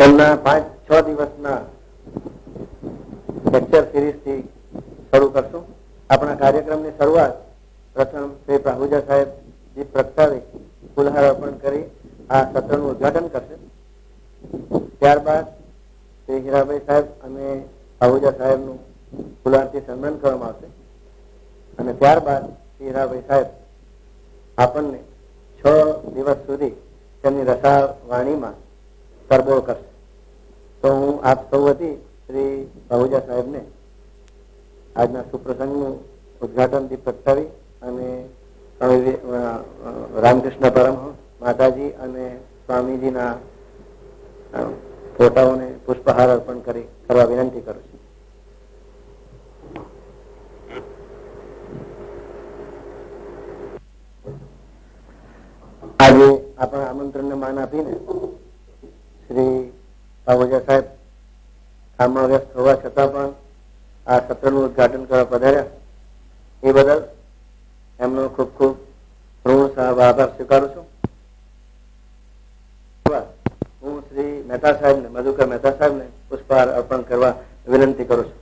એમના 5-6 દિવસના લેક્ચર સિરીઝથી શરૂ કરશું. આપણા કાર્યક્રમની શરૂઆત પ્રથમ શ્રી પાહુજા સાહેબજી પ્રગટાવી ફુલહાર અર્પણ કરી આ સત્રનું ઉદઘાટન કરશે. ત્યારબાદ શ્રી હીરાભાઈ સાહેબ અને પાહુજા સાહેબનું ફુલહારથી સન્માન કરવામાં આવશે અને ત્યારબાદ શ્રી હીરાભાઈ સાહેબ આપણને 6 દિવસ સુધી તેમની રસાળ વાણીમાં તરબોળ કરશે. તો હું આપ સૌ વતી શ્રી પાહુજા સાહેબને આજના સુપ્રસંગનું ઉદઘાટનથી પ્રગટાવી અને રામકૃષ્ણ પરમહંસ માતાજી અને સ્વામીજીના ફોટાઓને પુષ્પહાર અર્પણ કરવા વિનંતી કરું છું. આજે આપણા આમંત્રણને માન આપીને શ્રી પાહુજા સાહેબ કામમાં વ્યસ્ત હોવા છતાં પણ આ સત્રનું ઉદઘાટન કરવા પધાર્યા એ બદલ એમનો ખૂબ ખૂબ ઋણ આભાર સ્વીકારું છું. હું શ્રી મહેતા સાહેબને મધુકર મહેતા સાહેબને પુષ્પહાર અર્પણ કરવા વિનંતી કરું છું.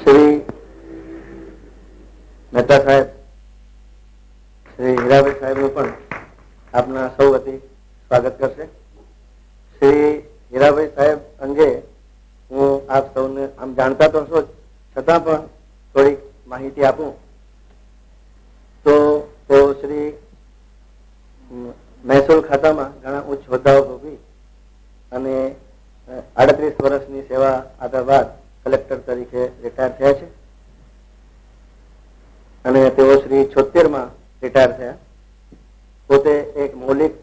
શ્રી મહેતા સાહેબ શ્રી હીરાભાઈ સાહેબનું પણ આપના સૌ વતી સ્વાગત કરશે. શ્રી હીરાભાઈ સાહેબ અંગે હું આપ સૌને આમ જાણતા તો છો છતાં પણ થોડીક માહિતી આપું તો તેઓ શ્રી મહેસૂલ ખાતામાં ઘણા ઉચ્ચ હોદ્દાઓ ભોગવી અને 38 વર્ષની સેવા આપ્યા બાદ કલેક્ટર તરીકે રિટાયર થયા છે અને તેઓ શ્રી 76માં રિટાયર થયા. પોતે એક મૌલિક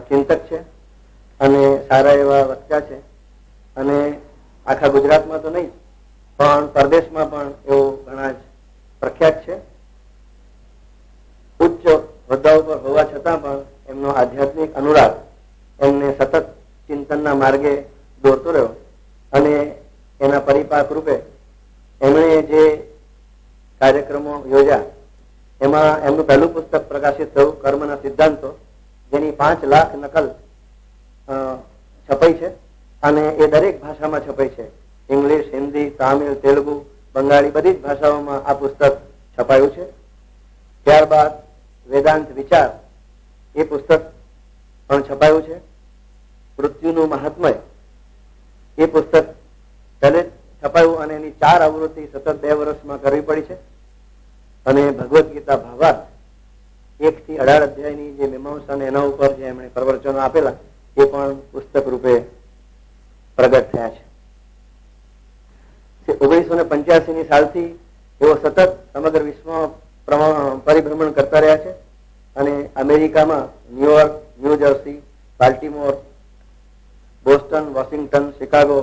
ચિંતક છે અને સારા એવા વક્તા છે અને આખા ગુજરાતમાં તો નહીં પણ પરદેશમાં પણ એઓ ઘણા જ પ્રખ્યાત છે. ઉચ્ચ હોદ્દાઓ પર હોવા છતાં પણ એમનો આધ્યાત્મિક અનુરાગ એમને સતત ચિંતનના માર્ગે દોરતો રહ્યો અને એના પરિપાક રૂપે એમણે જે કાર્યક્રમો યોજ્યા એમાં એમનું પહેલું પુસ્તક પ્રકાશિત થયું કર્મના સિદ્ધાંતો, જેની 5 લાખ નકલ છપાઈ છે અને એ દરેક ભાષામાં છપાઈ છે. ઇંગ્લિશ, હિન્દી, તામિલ, તેલુગુ, બંગાળી બધી જ ભાષાઓમાં આ પુસ્તક છપાયું છે. ત્યારબાદ વેદાંત વિચાર એ પુસ્તક પણ છપાયું છે. મૃત્યુનું મહાત્મય એ પુસ્તક પહેલે છપાયું અને એની 4 આવૃત્તિ સતત 2 વર્ષમાં કરવી પડી છે. અને ભગવદ્ ગીતા ભાવાર્થ 1 થી 18 અધ્યાયની જે મીમાંસા અને એના ઉપર જે એમણે પ્રવચનો આપેલા એ પણ પુસ્તક રૂપે પ્રગટ થયા છે. 1985ની સાલથી તેઓ સતત સમગ્ર વિશ્વમાં પરિભ્રમણ કરતા રહ્યા છે અને અમેરિકામાં New York, New Jersey, Baltimore, Boston, Washington, Chicago,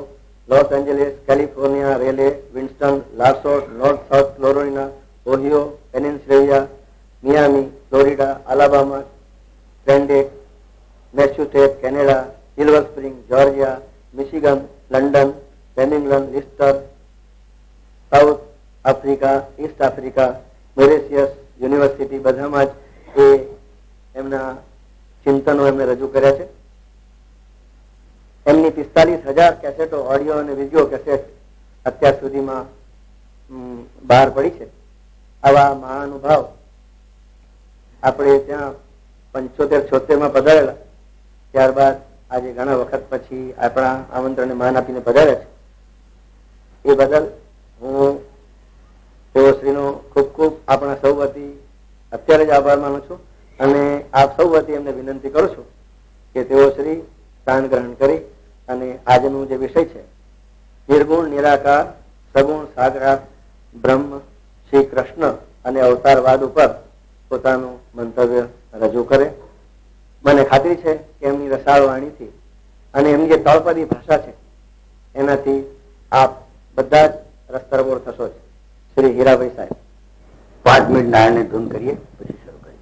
Los Angeles, California, Raleigh, Winston, લાસોસ, North South Carolina, Ohio, Peninsula, Miami, Florida, Alabama, ગ્રેન્ડેક, Massachusetts, Canada, Silver Spring, Georgia, Michigan, London, Birmingham, Leicester, South Africa, East Africa, Mauritius, university બધામાં જ એ એમના ચિંતનો એમને રજૂ કર્યા છે. એમની 45,000 કેસેટો, ઓડિયો અને વિડીયો કેસેટ અત્યાર સુધીમાં બહાર પડી છે. આવા મહાનુભાવ આપણે ત્યાં 75-76માં પધારેલા, ત્યારબાદ આજે ઘણા વખત પછી આપણા આમંત્રણને માન આપીને પધાર્યા છે. એ બદલ હું તેઓ શ્રીનો ખૂબ ખૂબ આપણા સૌ વતી અત્યારે જ આભાર માનું છું અને આપ સૌ વતી એમને વિનંતી કરું છું કે તેઓ શ્રી સ્થાન ગ્રહણ કરી અને આજનું જે વિષય છે નિર્ગુણ નિરાકાર સગુણ સાકાર બ્રહ્મ શ્રી કૃષ્ણ અને અવતારવાદ ઉપર પોતાનું મંતવ્ય રજૂ કરે. મને ખાતરી છે કે એમની રસાળ વાણીથી અને એમની જે તળપદી ભાષા છે એનાથી આપ બધા જ રસ્તરબોળ થશો જ. શ્રી હીરાભાઈ સાહેબ 5 મિનિટ નારાયણની ધૂન કરીએ પછી શરૂ કરીએ.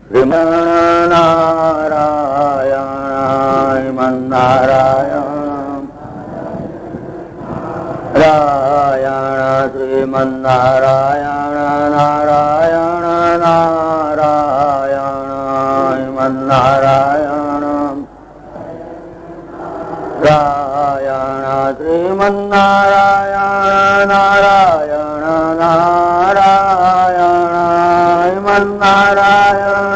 શ્રીમન નારાયણ નારાયણ નારાયણ નારાયણ નારાયણ નારાયણ રાયણ શ્રીમન્નારાયણ નારાયણ નારાયણ નારાયણ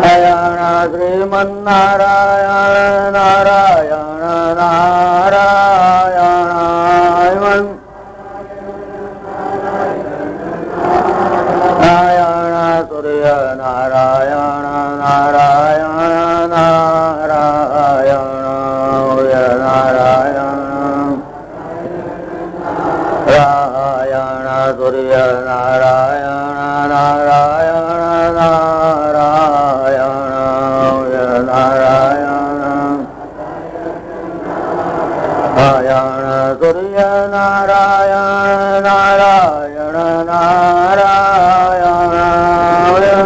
નારાયણ શ્રીમન્નારાયણ નારાયણ નારાયણ નારાયણ સૂર્ય નારાયણ નારાયણ નારાયણ નારાયણ રાયણ સૂર્ય નારાયણ નારાયણ નારાયણ નારાયણ નારાયણ સૂર્ય નારાયણ નારાયણ નારાયણ નારાયણ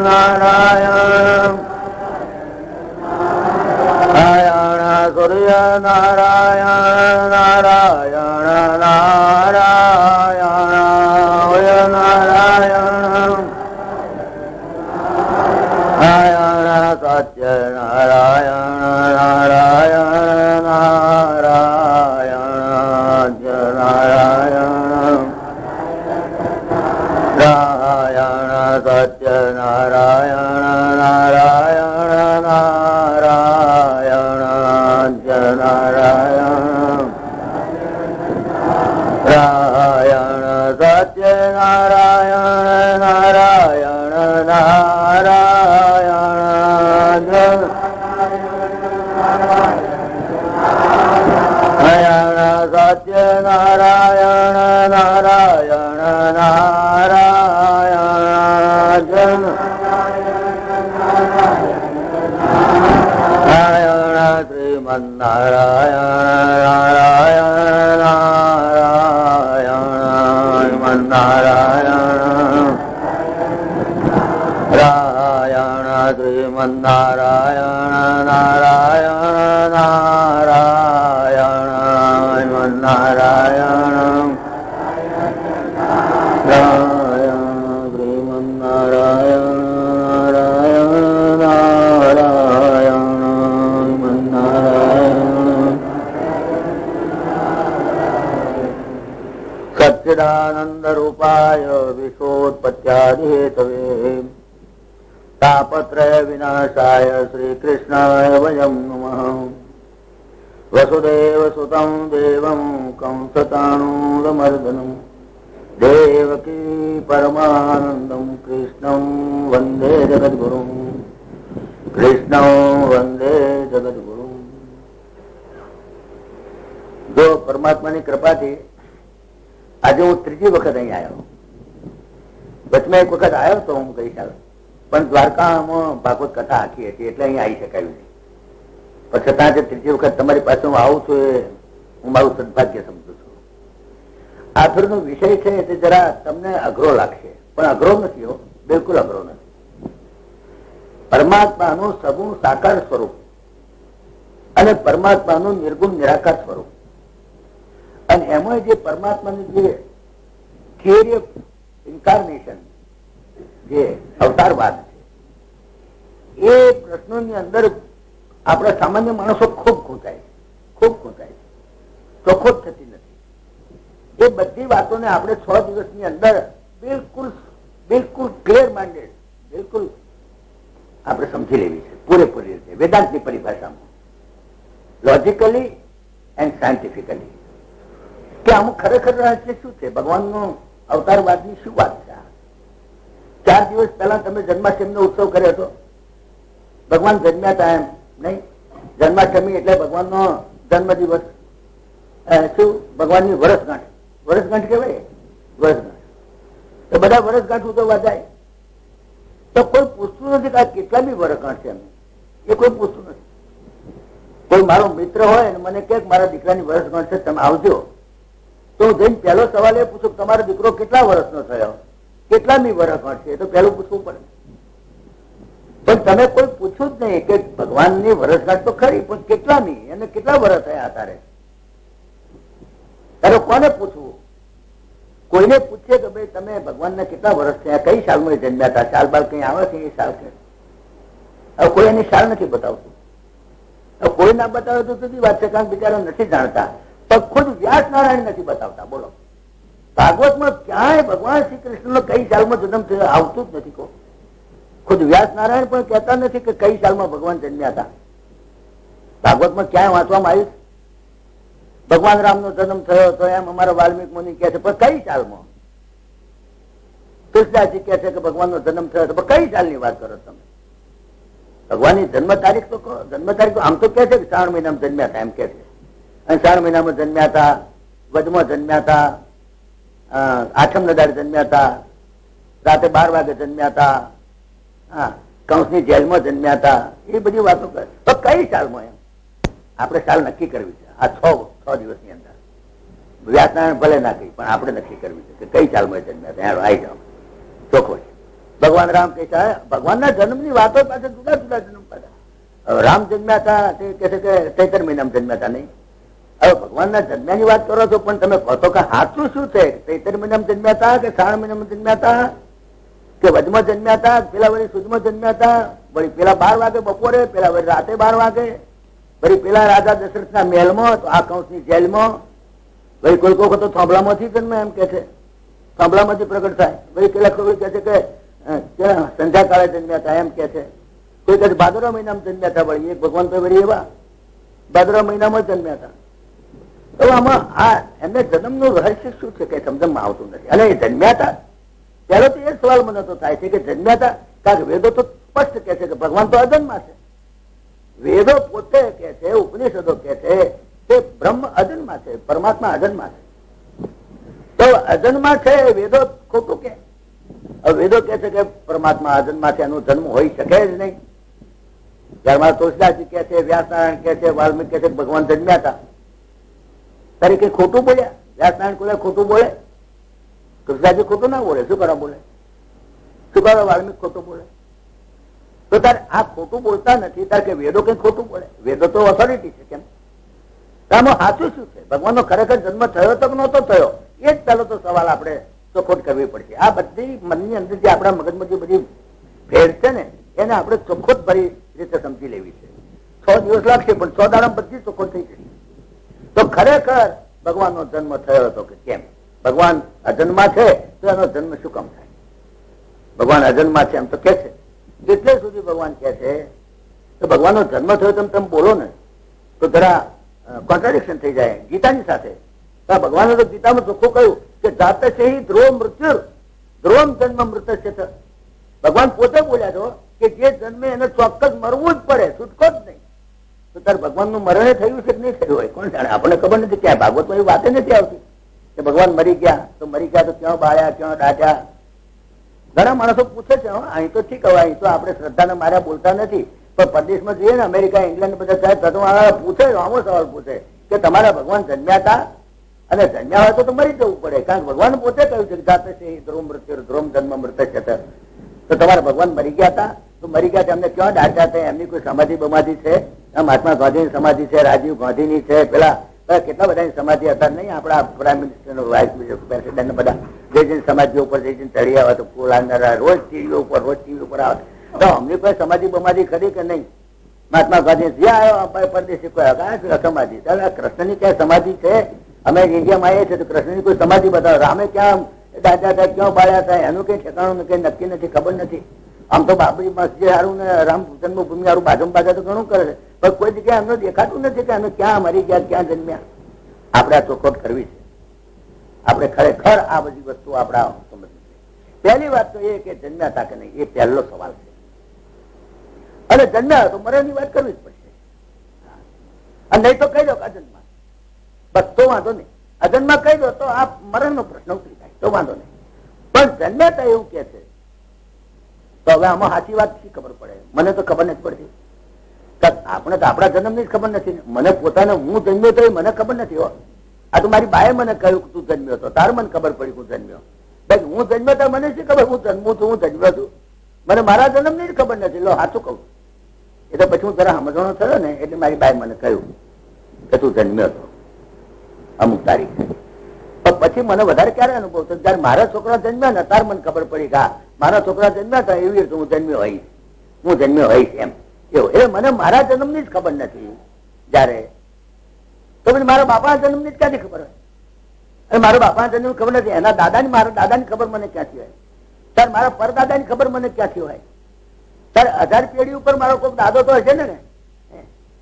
નારાયણ સૂર્ય નારાયણ નારાયણ નારાયણ નારાયણ નારાયણ સત્ય નારાયણ નારાયણ નારાયણ નારાયણ નારાયણ સત્ય નારાયણ નારાયણ નારાયણ નારાયણ નારાયણ સત્ય નારાયણ નારાયણ નારાયણ નારાયણ સત્ય નારાયણ નારાયણ નારાયણ નારાયણ શ્રીમન્નારાયણ નારાયણ નારાયણ નારાયણ રાયણ શ્રીમન્નારાયણ નારાયણ નારાયણ નારાયણ રાયણ શ્રીમન્નારાયણ નારાયણ નારાયણ નારાયણ સચ્ચિદાનંદ રૂપાય વિશ્વોત્પત્યાદિ હેતવે તાપત્રય વિનાશાય શ્રી કૃષ્ણાય વયમ નમઃ વસુદેવ સુતં દેવં કંસતાણૂરમર્દનમ દેવકી પરમાનંદમ કૃષ્ણં વંદે જગદ્ગુરું કૃષ્ણં વંદે જગદ્ગુરું. જો પરમાત્માની કૃપાથી આજે હું ત્રીજી વખત અહીં આવ્યો. વચમાં એક વખત આવ્યો તો હું ગઈકાલે, પણ દ્વારકામાં ભાગવત કથા આખી હતી એટલે અહીં આવી શકાયું નહીં. પણ છતાં જે ત્રીજી વખત તમારી પાસે હું આવું છું એ હું મારું સદભાગ્ય સમજુ છું. આ ફેરનો વિષય છે તે જરા તમને અઘરો લાગશે, પણ અઘરો નથી હો, બિલકુલ અઘરો નથી. પરમાત્માનું સગુણ સાકાર સ્વરૂપ અને પરમાત્માનું નિર્ગુણ નિરાકાર સ્વરૂપ, અને એમાં જે પરમાત્માની જે થિયરી ઓફ ઇન્કાર્નેશન, જે અવતારવાદ છે, એ પ્રશ્નોની અંદર આપણા સામાન્ય માણસો ખૂબ ખૂંચાય છે, ચોખ્ખો જ થતી નથી. એ બધી વાતોને આપણે 6 દિવસની અંદર બિલકુલ ક્લિયર માઇન્ડેડ બિલકુલ આપણે સમજી લેવી છે પૂરેપૂરી રીતે, વેદાંતની પરિભાષામાં, લોજિકલી એન્ડ સાયન્ટિફિકલી, કે આમ ખરેખર રહસ્ય શું છે, ભગવાનનો અવતારવાદની શું વાત છે. 4 દિવસ પહેલા તમે જન્માષ્ટમીનો ઉત્સવ કર્યો હતો. ભગવાન જન્મ્યા હતા એમ નહીં. જન્માષ્ટમી એટલે ભગવાનનો જન્મદિવસ, શું ભગવાનની વર્ષગાંઠ કહેવાય, વર્ષગાંઠ. તો બધા વર્ષગાંઠ ઉજવવા જાય તો કોઈ પૂછતું નથી કે કેટલા બી વર્ષગાંઠ છે, એ કોઈ પૂછતું નથી. કોઈ મારો મિત્ર હોય ને મને કહે મારા દીકરાની વર્ષગાંઠ છે, તમે આવજો, તો હું જઈને પહેલો સવાલ એ પૂછું તમારો દીકરો કેટલા વર્ષનો થયો, કેટલામી વર્ષગાંઠ છે, તો પહેલું પૂછવું પડે. પણ તમે કોઈ પૂછ્યું જ નહીં કે ભગવાનની વર્ષગાંઠ તો ખરી, પણ કેટલામી, એને કેટલા વર્ષ થયા તારે. અરે કોને પૂછવું? કોઈને પૂછે કે ભાઈ તમે ભગવાનના કેટલા વર્ષ થયા, કઈ સાલમાં જન્મ્યા હતા, સાલ બાલ કઈ આવે છે એ સાલ છે? હવે કોઈ એની સાલ નથી બતાવતું. હવે કોઈ ના બતાવે તો જુદી વાત છે, કારણ બિચારા નથી જાણતા. પણ ખુદ વ્યાસ નારાયણ નથી બતાવતા. બોલો, ભાગવતમાં ક્યાંય ભગવાન શ્રી કૃષ્ણનો કઈ સાલમાં જન્મ થયો આવતું જ નથી. ખુદ વ્યાસ નારાયણ પણ કહેતા નથી કે કઈ સાલમાં ભગવાન જન્મ્યા હતા. ભાગવતમાં ક્યાંય વાંચવામાં આવ્યું? ભગવાન રામનો જન્મ થયો તો એમ અમારા વાલ્મીક મુનિ કહે છે, પણ કઈ સાલમાં? કૃષ્ણજી કહે છે કે ભગવાનનો જન્મ થયો તો કઈ સાલની વાત કરો તમે? ભગવાનની જન્મ તારીખ તો કહો. જન્મ તારીખ આમ તો કે છે કે 3 મહિનામાં જન્મ્યા હતા એમ કે છે. અને 3 મહિનામાં જન્મ્યા હતા, વદમાં જન્મ્યા હતા, આઠમ નદાર જન્મ્યા હતા, રાતે 12 વાગે જન્મ્યા હતા, હા, કંસની જેલમાં જન્મ્યા હતા, એ બધી વાતો કરે. તો કઈ સાલમાં? એમ આપણે સાલ નક્કી કરવી છે. આ 6 દિવસની અંદર વ્યાસનારાયણ ભલે ના કહી, પણ આપણે નક્કી કરવી છે કે કઈ સાલમાં જન્મ્યા હતા. આવી જાઓ, ચોખ્ખો છે. ભગવાન રામ કહે છે ભગવાનના જન્મની વાતો પાછળ જુદા જુદા જન્મ પાછા. રામ જન્મ્યા હતા તે કહે છે કે 13 મહિનામાં જન્મ્યા હતા. નહીં, હવે ભગવાનના જન્મ્યાની વાત કરો છો, પણ તમે કહો તો કે સાચું શું છે? 13 મહિનામાં જન્મ્યા હતા કે 3 મહિનામાં જન્મ્યા હતા કે વજમાં જન્મ્યા હતા, પેલા વળી સુદમાં જન્મ્યા હતા, વળી પેલા 12 વાગે બપોરે, પેલા વળી રાતે 12 વાગે, વળી પેલા રાજા દશરથના મહેલમાં, તો આ કંસની જેલમાં, વળી કોઈ વખત તો થોંભલામાંથી જન્મે એમ કે છે, થોંભલામાંથી પ્રગટ થાય. વળી પેલા કોઈ કહે છે કે સંધ્યાકાળે જન્મ્યા હતા એમ કે છે. કોઈ કહે ભાદરવા મહિનામાં જન્મ્યા હતા. વળી એક ભગવાન તો વળી એવા ભાદરવા મહિનામાં જન્મ્યા હતા. તો આમાં આ એમને જન્મનું રહસ્ય શું છે કઈ સમજણમાં આવતું નથી. અને એ જન્મ્યા હતા ત્યારે તો એ સવાલ મને તો થાય છે કે જન્મ્યા હતા, કારણ કે વેદો તો સ્પષ્ટ કે છે કે ભગવાન તો અજન્મા છે. વેદો પોતે કે છે, ઉપનિષદો કે છે કે બ્રહ્મ અજન્મા છે, પરમાત્મા અજન્મા છે. તો અજન્મા છે વેદો ખોટું કે? વેદો કે છે કે પરમાત્મા અજન્મા છે, એનો જન્મ હોઈ શકે જ નહીં. ત્યારબાદ તુલસીદાસજી કે છે, વ્યાસનારાયણ કે છે, વાલ્મીક કે છે ભગવાન જન્મ્યા હતા. તારે કઈ ખોટું બોલ્યા? વ્યાસનારાયણ કોઈ ખોટું બોલે? તુલસીદાસજી ખોટું ના બોલે. શું કરવા બોલે? શું કરવા વાલ્મીક ખોટું બોલે? તો તારે આ ખોટું બોલતા નથી, તારે કે વેદો કઈ ખોટું બોલે? વેદો તો ઓથોરિટી છે. કેમ? આમાં સાચું શું છે? ભગવાનનો ખરેખર જન્મ થયો તો નહોતો થયો? એ જ પહેલો તો સવાલ આપણે ચોખવટ કરવી પડશે. આ બધી મનની અંદર જે આપણા મગજમાં જે બધી ભેળ છે ને, એને આપણે ચોખ્ખોટ ભરી રીતે સમજી લેવી છે. 6 દિવસ લાગશે, પણ 6 દાડા બધી ચોખ્ખોટ થઈ જશે. તો ખરેખર ભગવાનનો જન્મ થયો હતો કે કેમ? ભગવાન અજન્મા છે તો એનો જન્મ શું કામ થાય? ભગવાન અજન્મા છે એમ તો કે છે, એટલે સુધી ભગવાન કે છે તો ભગવાનનો જન્મ થયો તમે બોલો ને તો જરા કોન્ટ્રાડિક્શન થઈ જાય ગીતાની સાથે. ભગવાને તો ગીતામાં ચોખ્ખું કહ્યું કે જાતે છે ધ્રુવ મૃત્યુ ધ્રુવમ જન્મ મૃત છે. ભગવાન પોતે બોલ્યા છો કે જે જન્મે એને ચોક્કસ મરવું જ પડે, છૂટકો જ નહીં. તો તારે ભગવાનનું મરણે થયું છે કે નહીં થયું હોય કોણ જાણે? આપણને ખબર નથી. ક્યાં ભાગવતમાં એ વાત નથી આવતી કે ભગવાન મરી ગયા તો ક્યાં બાળ્યા, ક્યાં દાટ્યા. ઘણા માણસો પૂછે છે, અહીં તો ઠીક હવે અહીં તો આપણે શ્રદ્ધાને માર્યા બોલતા નથી, પણ પરદેશમાં જઈએ ને અમેરિકા, ઇંગ્લેન્ડ બધા સાહેબ પૂછે, આવો સવાલ પૂછે કે તમારા ભગવાન જન્મ્યા હતા? અને જન્મ્યા હોય તો મરી જવું પડે, કારણ કે ભગવાન પોતે કહ્યું છે કે જાતે છે ધ્રુવ મૃત્યુ ધ્રુવ જન્મ મૃત છે. તો તમારા ભગવાન મરી ગયા હતા? તો મરી ગયા એમને ક્યાં દાટ્યા હતા? એમની કોઈ સમાધિ બમાધિ છે? મહાત્મા ગાંધીની સમાધિ છે, રાજીવ ગાંધીની છે, પેલા કેટલા બધાની સમાધિ હતા નહીં? આપણા પ્રાઇમ મિનિસ્ટર, વાઇસ પ્રેસિડેન્ટ બધા જઈને સમાધિ ઉપર જઈને ચડી આવે તો ફૂલાનારા રોજ ટીવી ઉપર આવે. તો અમને કોઈ સમાધિ બમાધિ ખરી કે નહીં? મહાત્મા ગાંધી જ્યાં આવ્યો પરદેશી કોઈ સમાધિ. કૃષ્ણની ક્યાં સમાધિ છે? અમે ઇન્ડિયામાં આવીએ છીએ તો કૃષ્ણની કોઈ સમાધિ બતાવો. રામે ક્યાં દાદા હતા, ક્યાં બાળ્યા હતા, એનું કઈ ઠેકાણું કઈ નક્કી નથી, ખબર નથી. આમ તો બાબરી મસ્જિદ સારું ને રામ જન્મભૂમિ સારું બાજુ બાજુ તો ઘણું કરે છે, પણ કોઈ જગ્યાએ એમને દેખાતું નથી કે અમે ક્યાં મરી ગયા, ક્યાં જન્મ્યા. આપણે આ ચોખવટ કરવી છે. આપણે ખરેખર આ બધી વસ્તુ આપણા સમજવી છે. પહેલી વાત તો એ કે જન્મ્યા હતા કે નહીં, એ પહેલો સવાલ છે. અને જન્મ્યા તો મરણની વાત કરવી જ પડશે. અને નહીં તો કહી દો અજન્મા, બસ તો વાંધો નહીં. અજન્મા કહી દો તો આ મરણનો પ્રશ્ન ઉતરી જાય તો વાંધો નહીં. પણ જન્મ્યા હતા એવું કે છે તો હવે આમાં સાચી વાત શી ખબર પડે? મને તો ખબર નથી પડતી. આપણે તો આપણા જન્મની જ ખબર નથી. મને પોતાને હું જન્મ્યો તો એ મને ખબર નથી. આ તો મારી બાએ મને કહ્યું કે તું જન્મ્યો હતો, તાર મને ખબર પડી હું જન્મ્યો. હું જન્મ્યો તો મને શી ખબર હું જન્મું છું, હું જન્મ્યો છું? મને મારા જન્મની જ ખબર નથી. લો સાચું કહું. એ તો પછી હું જરા સમજણો થયો ને એટલે મારી બાએ મને કહ્યું કે તું જન્મ્યો હતો અમુક તારીખે. પણ પછી મને વધારે ક્યારે અનુભવ થયો? જયારે મારા છોકરા જન્મ્યા ને ત્યારે મને ખબર પડી કે હા, મારા છોકરા જન્મ્યા હતા એવી રીતે હું જન્મ્યો હોઈશ એમ. એવું એ મને મારા જન્મની જ ખબર નથી. જયારે તો પછી મારા બાપાના જન્મની જ ક્યાંથી ખબર હોય? અને મારા બાપાના જન્મ ખબર નથી, એના દાદાની મારા દાદાની ખબર મને ક્યાંથી હોય? ત્યારે મારા પરદાદાની ખબર મને ક્યાંથી હોય? ત્યારે 1000 પેઢી ઉપર મારો કોઈક દાદો તો હશે ને?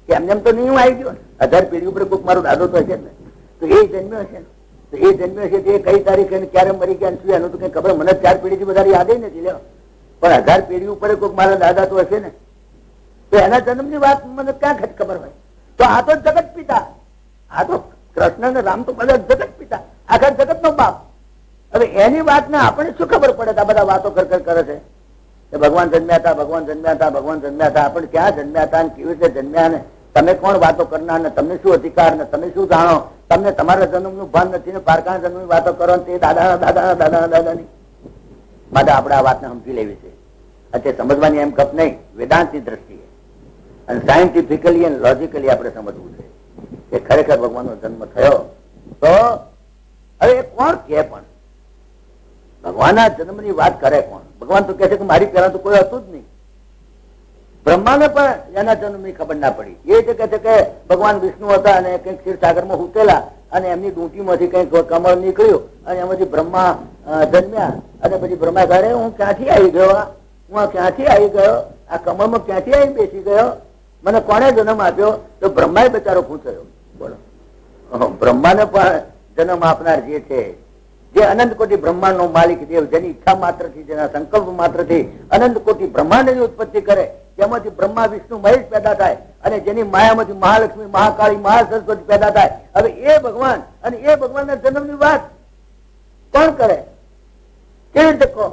એમને એમ તો નહીં હું આવી ગયો. 1000 પેઢી ઉપર કોઈક મારો દાદો તો હશે ને? તો એ જન્મ્યો હશે ને? તો એ જન્મ્યો છે તે કઈ તારીખે ક્યારે મરી ગયા શું એનું તો કઈ ખબર મને 4 પેઢીથી વધારે યાદ નથી લ્યો. પણ 1000 પેઢી ઉપર કોઈક મારા દાદા તો હશે ને? તો એના જન્મની વાત મને ક્યાં ખબર હોય? તો આ તો જગત પિતા, આ તો કૃષ્ણ ને રામ તો બધા જગત પિતા, આખા જગત નો બાપ. હવે એની વાત ને આપણને શું ખબર પડે? આ બધા વાતો કરે છે કે ભગવાન જન્મ્યા હતા, ભગવાન જન્મ્યા હતા, ભગવાન જન્મ્યા હતા. આપણે ક્યાં જન્મ્યા હતા અને કેવી રીતે જન્મ્યા ને તમે કોણ વાતો કરનાર ને તમને શું અધિકાર ને તમે શું જાણો? તમને તમારા જન્મનું ભાન નથી ને પારકાના જન્મની વાતો કરો તે દાદાની માટે આપણે આ વાતને સમજી લેવી છે. અત્યારે સમજવાની એમ કપ નહીં, વેદાંતની દ્રષ્ટિએ અને સાયન્ટિફિકલી અને લોજિકલી આપણે સમજવું છે કે ખરેખર ભગવાનનો જન્મ થયો. તો હવે કોણ કે પણ ભગવાનના જન્મની વાત કરે કોણ? ભગવાન તો કહે છે કે મારી પહેલા તો કોઈ હતું જ નહીં. બ્રહ્માને પણ એના જન્મની ખબર ના પડી. એ જે કહે છે કે ભગવાન વિષ્ણુ હતા અને કંઈક ક્ષીરસાગરમાં ઉતરેલા અને એમની ડૂંટીમાંથી કંઈક કમળ નીકળ્યું અને એમાંથી બ્રહ્મા જન્મ્યા. અને પછી બ્રહ્મા કહે હું ક્યાંથી આવી ગયો? હું ક્યાંથી આવી ગયો? આ કમળમાં ક્યાંથી આવી બેસી ગયો? મને કોને જન્મ આપ્યો? તો બ્રહ્માએ બચારો પૂછ્યો. બોલો, બ્રહ્માને પણ જન્મ આપનાર જે છે, જે અનંત કોટી બ્રહ્માંડ નો માલિક દેવ, જેની ઈચ્છા માત્રથી, જેના સંકલ્પ માત્રથી અનંત કોટી બ્રહ્માંડની ઉત્પત્તિ કરે, તેમાંથી બ્રહ્મા વિષ્ણુ મહેશ પેદા થાય અને જેની માયામાંથી મહાલક્ષ્મી મહાકાળી મહાસરસ્વતી પેદા થાય. હવે એ ભગવાન અને એ ભગવાનના જન્મની વાત કોણ કરે? કેવી રીતે કહો?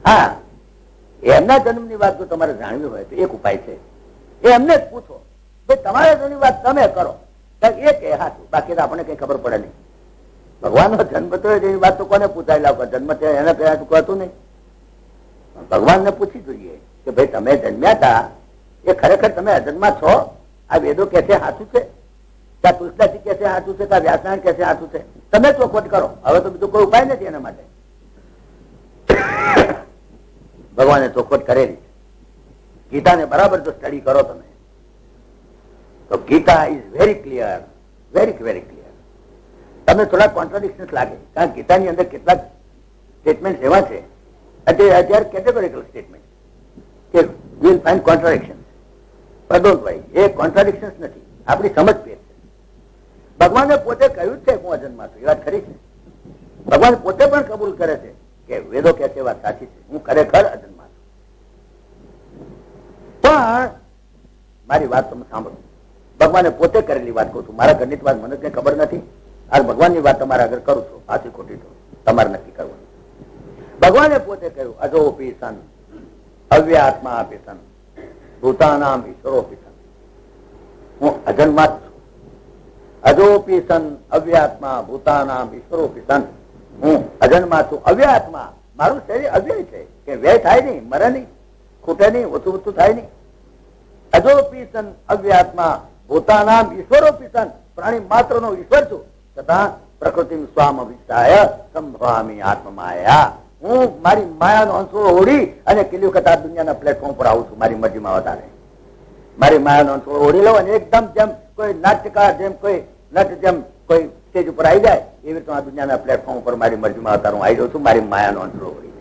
હા, એમના જન્મની વાત જો તમારે જાણવી હોય તો એક ઉપાય છે, એ એમને જ પૂછો ભાઈ તમારા જન્મની વાત તમે કરો. એ કે હાથું, બાકી તો આપણને કઈ ખબર પડે નહીં. ભગવાનનો જન્મ તો એની વાત તો કોને પૂછાય? લાવ જન્મ છે એને પહેલા કહતું નહીં. ભગવાનને પૂછી જોઈએ કે ભાઈ તમે જન્મ્યા હતા એ ખરેખર તમે અજન્મા છો? આ વેદો કે છે સાચું છે? ત્યાં તુલસીદાસજી કે છે સાચું છે? ત્યાં વ્યાસનારાયણ કે છે સાચું છે? તમે ચોખવટ કરો. હવે તો બીજું કોઈ ઉપાય નથી એના માટે. ભગવાને ચોખવટ કરેલી. ગીતાને બરાબર જો સ્ટડી કરો તમે તો Gita is very clear, very very clear. તમને થોડા કોન્ટ્રાડિક્શન લાગે કારણ ગીતાની અંદર કેટલાક સ્ટેટમેન્ટ એવા છે અત્યારે કેટેગોરિકલ સ્ટેટમેન્ટ કે વિલ ફાઇન્ડ કોન્ટ્રાડિક્શન. પણ ડોન્ટ વરી, એ કોન્ટ્રાડિક્શન નથી, આપણી સમજ પેર છે. ભગવાને પોતે કહ્યું છે હું અજન્મા છું, એ વાત ખરી છે. ભગવાન પોતે પણ કબૂલ કરે છે કે વેદો કે છે વાત સાચી છે, હું ખરેખર અજન્મા છું. પણ મારી વાત તમે સાંભળો, ભગવાને પોતે કરેલી વાત કહું છું, મારા ઘરની વાત મને કઈ ખબર નથી. આ ભગવાનની વાત તમારા આગળ કરું છું, સાચી ખોટી તો તમારે નક્કી કરવાનું. ભગવાને પોતે કહ્યું અજોપી સન અવ્યાત્મા આપી સન ભૂતાનામ ઈશ્વરોપી સન, હું અજન્મા જ છું. અજોપી સન અવ્યાત્મા ભૂતાનામ ઈશ્વરોપી સન, હું અજન્મા છું, અવ્યાત્મા. મારું શરીર અવ્યય છે કે વ્યય થાય નહીં, મરે નહીં, ખૂટે નહીં, ઓછું ઓછું થાય નહીં. અજોપી સન અવ્યાત્મા ભૂતાનામ ઈશ્વરોપી સન, પ્રાણી માત્ર નો ઈશ્વર છું તથા પ્રકૃતિ સ્વામ અભિષ્ટાય સંભવામી આત્મમાયા. હું મારી માયાનો અંશો ઓઢી અને કેટલી વખત આ દુનિયાના પ્લેટફોર્મ પર આવું છું મારી મરજીમાં વધારે. મારી માયાનો અંશો ઓઢી લઉં અને એકદમ જેમ કોઈ નાટ્યકાર, જેમ કોઈ નટ, જેમ કોઈ સ્ટેજ ઉપર આવી જાય એવી રીતે આ દુનિયાના પ્લેટફોર્મ ઉપર મારી મરજીમાં વધારે હું આવી જાઉં છું મારી માયાનો અંશો ઓઢી.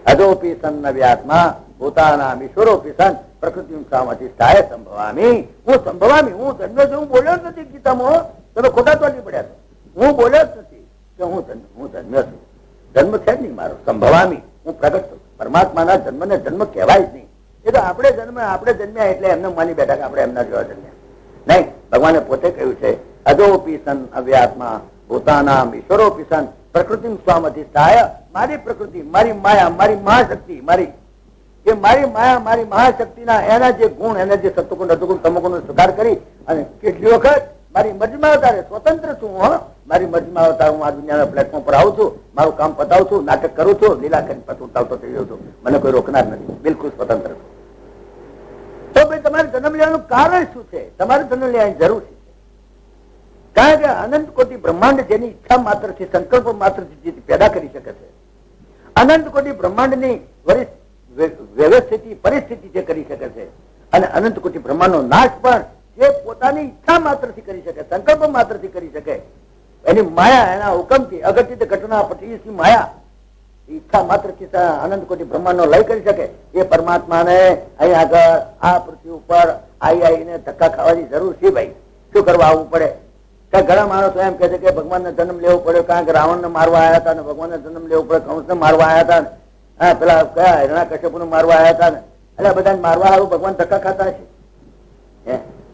અજોપી સન નવ્યાત્મા ભૂતાનામ ઈશ્વરોપી સન પ્રકૃતિ સામથી સ્થાય સંભવામી. હું સંભવામી, હું જન્મ્યો છું, હું બોલ્યો જ નથી ગીતામાં. તમે ખોટા તો નહીં પડ્યા છો, હું બોલ્યો જ નથી કે હું જન્મ્યો છું. જન્મ છે જ નહીં મારો. સંભવામી, હું પ્રગટ છું. પરમાત્માના જન્મને જન્મ કહેવાય જ નહીં. એ તો આપણે જન્મ્યા એટલે એમને માની બેઠા કે આપણે એમના જેવા જન્મ્યા નહીં. ભગવાને પોતે કહ્યું છે અજોપી સન અવ્યાત્મા ભૂતાનામ ઈશ્વરોપી સન પ્રકૃતિ સ્વામથી સ્થાય. મારી પ્રકૃતિ, મારી માયા, મારી મહાશક્તિ, મારી માયા, મારી મહાશક્તિના એના જે ગુણ, એના જે સત્વગુણ રજોગુણ તમોગુણ સ્વીકાર કરી અને કેટલી વખત મારી મરજીમાં અવતારે સ્વતંત્ર છું. મારી મરજીમાં અવતાર હું આ દુનિયાના પ્લેટફોર્મ પર આવું છું, મારું કામ પતાવું છું, નાટક કરું છું, લીલા કરી પછી ઉતાવતો થઈ જાઉં છું. મને કોઈ રોકનાર નથી, બિલકુલ સ્વતંત્ર છું. તો ભાઈ તમારે જન્મ લેવાનું કારણ શું છે? તમારે જન્મ લેવાની જરૂર છે કારણ કે અનંત કોટી બ્રહ્માંડ જેની ઈચ્છા માત્રથી સંકલ્પ માત્રથી પેદા કરી શકે છે, અનંત કોટી બ્રહ્માંડની વ્યવસ્થિત પરિસ્થિતિ જે કરી શકે છે, અને અનંત કોટી બ્રહ્માંડનો નાશ પણ જે પોતાની ઈચ્છા માત્રથી કરી શકે, સંકલ્પ માત્રથી કરી શકે, એની માયા, એના હુકમથી અઘટિત ઘટના પટીથી માયા ઈચ્છા માત્રથી અનંત કોટી બ્રહ્માંડનો લય કરી શકે, એ પરમાત્માને અહીં આગળ આ પૃથ્વી ઉપર આવીને ધક્કા ખાવાની જરૂર છે ભાઈ? શું કરવા આવવું પડે? ઘણા માણસો એમ કે છે કે ભગવાનને જન્મ લેવો પડ્યો કારણ કે રાવણને મારવા આવ્યા હતા, ને ભગવાનને જન્મ લેવો પડે કંસને મારવા આવ્યા હતા, પેલા કયા હિરણ્યકશ્યપુને મારવા આવ્યા હતા, એટલે બધાને મારવા આવ્યું ભગવાન ધક્કા ખાતા છે?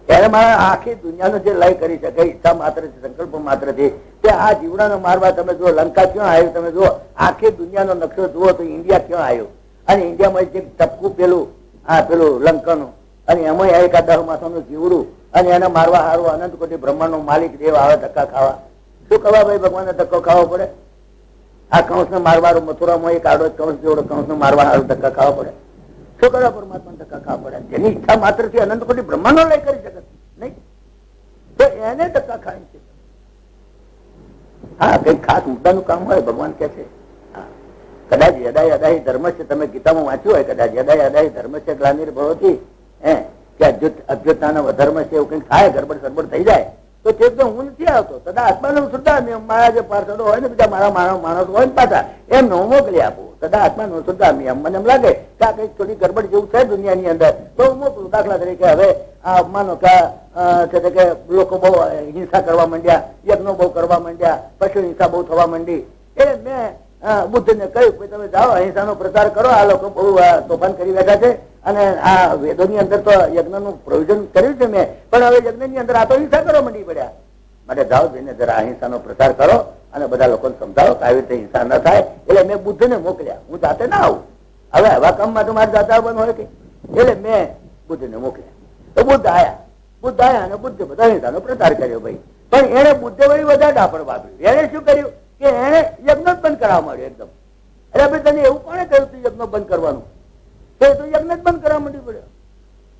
ત્યારે મારા આખી દુનિયાનો જે લય કરી શકે ઈચ્છા માત્રથી, સંકલ્પ માત્રથી, તે આ જીવડાને મારવા તમે જુઓ લંકા ક્યાં આવ્યું, તમે જુઓ આખી દુનિયાનો નકશો જુઓ તો ઇન્ડિયા ક્યાં આવ્યો, અને ઇન્ડિયામાં જે ટપકું પેલું લંકાનું, અને એમાં એક આ 10 માસનું જીવડું, અને એને મારવા હારવા અનંત કોટી બ્રહ્માંડનો માલિક દેવ આવે ધક્કા ખાવા. શું કરવા ભાઈ ભગવાનને ધક્કો ખાવો પડે? આ કંસને મારવા મથુરામાં એક આડો કંસ જેવડો કંસને મારવા હારું ધક્કા ખાવા પડે? શું કરવા પરમાત્મા ધક્કા ખાવા પડે? જેની ઈચ્છા માત્રથી અનંત કોટી બ્રહ્માંડનો લય કરી શકે નહીં, તો એને ધક્કા ખાય છે. હા, કઈ ખાસ મુદ્દાનું કામ હોય ભગવાન કે છે, કદાચ યદાય અદાય ધર્મ છે, તમે ગીતામાં વાંચ્યું હોય કદાચ, યદાય અદાય ધર્મ છે ગ્લાનિર્ભવતિ, કે અભ્યુત્થાન અધર્મ છે, એવું કઈક થાય, ગડબડ સડબડ થઈ જાય તો તે તો હું નથી આવતો. તદા આત્માનું શુદ્ધા મારા જે પાર્ષદો હોય ને બીજા મારા માણસો હોય ને પાછા એમને હું મોકલી આપું. તદા આત્માનું શુદ્ધા મને એમ લાગે કે આ કઈક થોડી ગડબડ જેવું છે દુનિયાની અંદર તો હું મોકલું. દાખલા તરીકે હવે આ માનો કે લોકો બહુ હિંસા કરવા માંડ્યા, યજ્ઞો બહુ કરવા માંડ્યા, પશુ હિંસા બહુ થવા માંડી, એટલે મેં બુદ્ધને કહ્યું કે તમે જાઓ અહિંસાનો પ્રચાર કરો, આ લોકો બહુ તોફાન કરી બેઠા છે, અને આ વેદોની અંદર તો યજ્ઞનું પ્રયોજન કર્યું છે મેં, પણ હવે યજ્ઞની અંદર આ તો હિંસા કરવા માંડી પડ્યા, માટે જાઓ જઈને જરા અહિંસાનો પ્રચાર કરો અને બધા લોકોને સમજાવો કે આવી રીતે હિંસા ન થાય. એટલે મેં બુદ્ધને મોકલ્યા, હું જાતે ના આવું, હવે આવા કામમાં તો મારે જાતે આવવાનું હોય કે, એટલે મેં બુદ્ધને મોકલ્યા. તો બુદ્ધ આવ્યા અને બુદ્ધે બધા હિંસાનો પ્રચાર કર્યો ભાઈ. પણ એને બુદ્ધે વળી વધારે ડાપણ વાપર્યું. એને શું કર્યું કે એને યજ્ઞ બંધ કરાવવા માંડ્યો એકદમ. એટલે ભાઈ તને એવું કોણે કહ્યું તું યજ્ઞ બંધ કરવાનું? તો યજ્ઞ જ બંધ કરવા માંડી પડ્યો.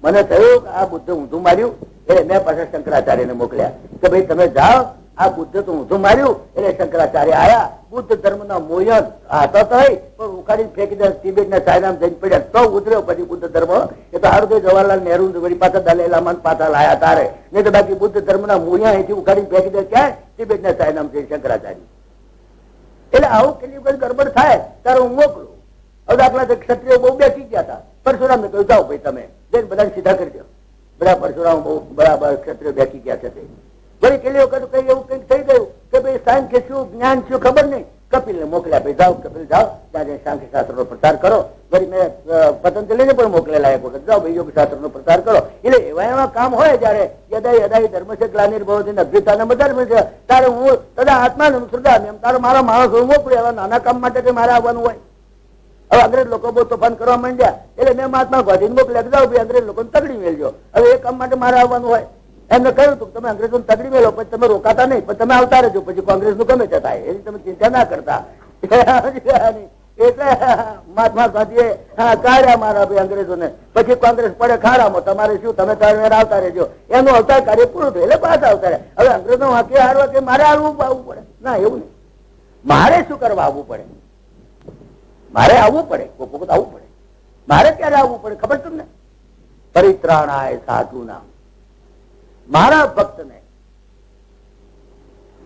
મને થયું કે આ બુદ્ધ ઊંધું માર્યું, એટલે મેં પાછા શંકરાચાર્યને મોકલ્યા કે ભાઈ તમે જાઓ, આ બુદ્ધ તો ઊંધું માર્યું. એટલે શંકરાચાર્ય આયા, બુદ્ધ ધર્મના મોયન હાથો થઈ પણ ઉખાડીને ફેંકી દે, તિબેટના ચાઇનામાં જઈને પડ્યા તો ઉતર્યો પછી બુદ્ધ ધર્મ. એ તો સારું તો જવાહરલાલ નહેરુ વળી પાછા દલાઈ લામાને પાછા લાયા તારે, નહીં તો બાકી બુદ્ધ ધર્મના મોયા અહીંથી ઉખાડીને ફેંકી દે ક્યાં? તિબેટના ચાઇનામાં જઈને શંકરાચાર્ય. એટલે આવું કેટલી બધી ગડબડ થાય ત્યારે હું મોકલું. હવે દાખલા ક્ષત્રિયો બહુ બેસી ગયા હતા, પરશુરામને કહ્યું જાઓ ભાઈ તમે જઈને બધાને સીધા કરી દો. બધા પરશુરામ બહુ બરાબર ક્ષત્રિયો બેસી ગયા છે. વળી કેટલી વખત કઈ એવું કઈક થઈ ગયું કે ભાઈ સાંખ્ય શું જ્ઞાન શું ખબર નહીં, કપિલને મોકલ્યા, ભાઈ જાઓ કપિલ જાઓ ત્યાં સાંખ્ય શાસ્ત્રનો પ્રચાર કરો. વળી મેં પતંજલિને પણ મોકલેલા એક વખત, જાઓ ભાઈ યોગ શાસ્ત્રનો પ્રચાર કરો. એટલે એવા કામ હોય જયારે યદાય અદાય ધર્મ છે ગ્લાનિર્ભવતિ અભ્યુત્થાન ધર્મ છે, તારે હું તદા આત્માનું શ્રદ્ધા એમ તારે મારા માણસો મોકલે. એવા નાના કામ માટે કઈ મારે આવવાનું હોય? હવે અંગ્રેજ લોકો બહુ તોફાન કરવા માંડ્યા એટલે મેં મહાત્મા ગાંધીને મોકલ્યા, જાઓ ભાઈ અંગ્રેજ લોકોને તગડી મેળજો. હવે એ કામ માટે મારે આવવાનું હોય? એમને કહ્યું હતું તમે અંગ્રેજોને તગડી મેળો, પછી તમે રોકાતા નહીં, પણ તમે આવતા રહેજો, પછી કોંગ્રેસ નું ગમે તે થાય એની તમે ચિંતા ના કરતા. એટલે મહાત્મા ગાંધીએ કાઢ્યા મારા ભાઈ અંગ્રેજોને. પછી કોંગ્રેસ પડે ખાડામાં, તમારે શું, તમે આવતા રહેજો. એનું અવતાર કાર્ય પૂરું થયું એટલે પાછા આવતા. હવે અંગ્રેજો વાંકે હારવા કે મારે આવવું પડે? ના, એવું નહીં. મારે શું કરવા આવવું પડે? મારે આવવું પડે, કોક વખત આવવું પડે. મારે ક્યારે આવવું પડે ખબર તમને? પરિત્રાણાય સાધુ નામ, મારા ભક્તને,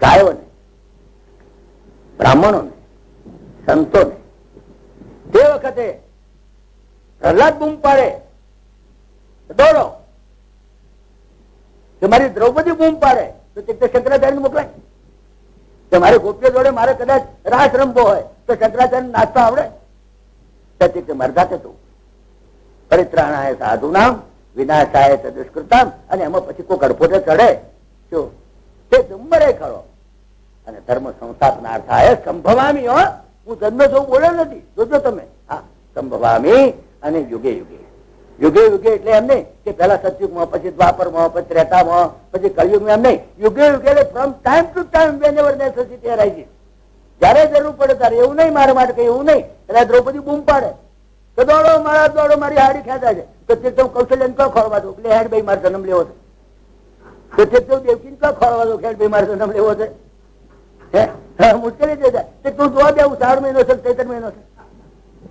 ગાયોને, બ્રાહ્મણોને, સંતોને. તે વખતે પ્રહલાદ બૂમ પાડે દોડો, કે મારી દ્રૌપદી બૂમ પાડે તો શંકરાચાર્ય મોકલાય. કે મારે ગોપીઓ જોડે મારે કદાચ રાસ રમવો હોય તો શંકરાચાર્ય નાચતા આવડે? મારે જાતે તું પરિત્રાણાય સાધુ નામ વિનાશાય દુષ્કૃતામ. અને એમાં પછી કોઈ ગડફોટે ચડે શું તે દુંબરે ખરો. અને ધર્મ સંસ્થાપનાર્થાય સંભવામી. હું જન્મ જોઉં બોલે નથી, જોજો તમે. હા, સંભવામી. અને યુગે યુગે, યુગે યુગે એટલે એમ નહીં કે પેલા સતયુગમાં, પછી દ્વાપરમાં, પછી ત્રેતામાં, પછી કલયુગમાં, એમ નહીં. યુગે યુગે એટલે from time to time whenever necessity arises, જયારે જરૂર પડે ત્યારે. એવું નહીં મારા માટે કઈ એવું નહીં. એટલે દ્રૌપદી બૂમ પાડે તો દોડો મારા, દોડો મારી હાડી ખેંચાય છે તો કૌશલ્ય તો ખોરવા દો એટલે હેડ ભાઈ મારે જન્મ લેવો છે. તો તે તું દેવકી ક્યાં ખોળવા દો ખેડ ભાઈ મારે જન્મ લેવો છે મુશ્કેલી થઈ જાય તે તું જોવા દે 4 મહિનો છે 13 મહિનો છે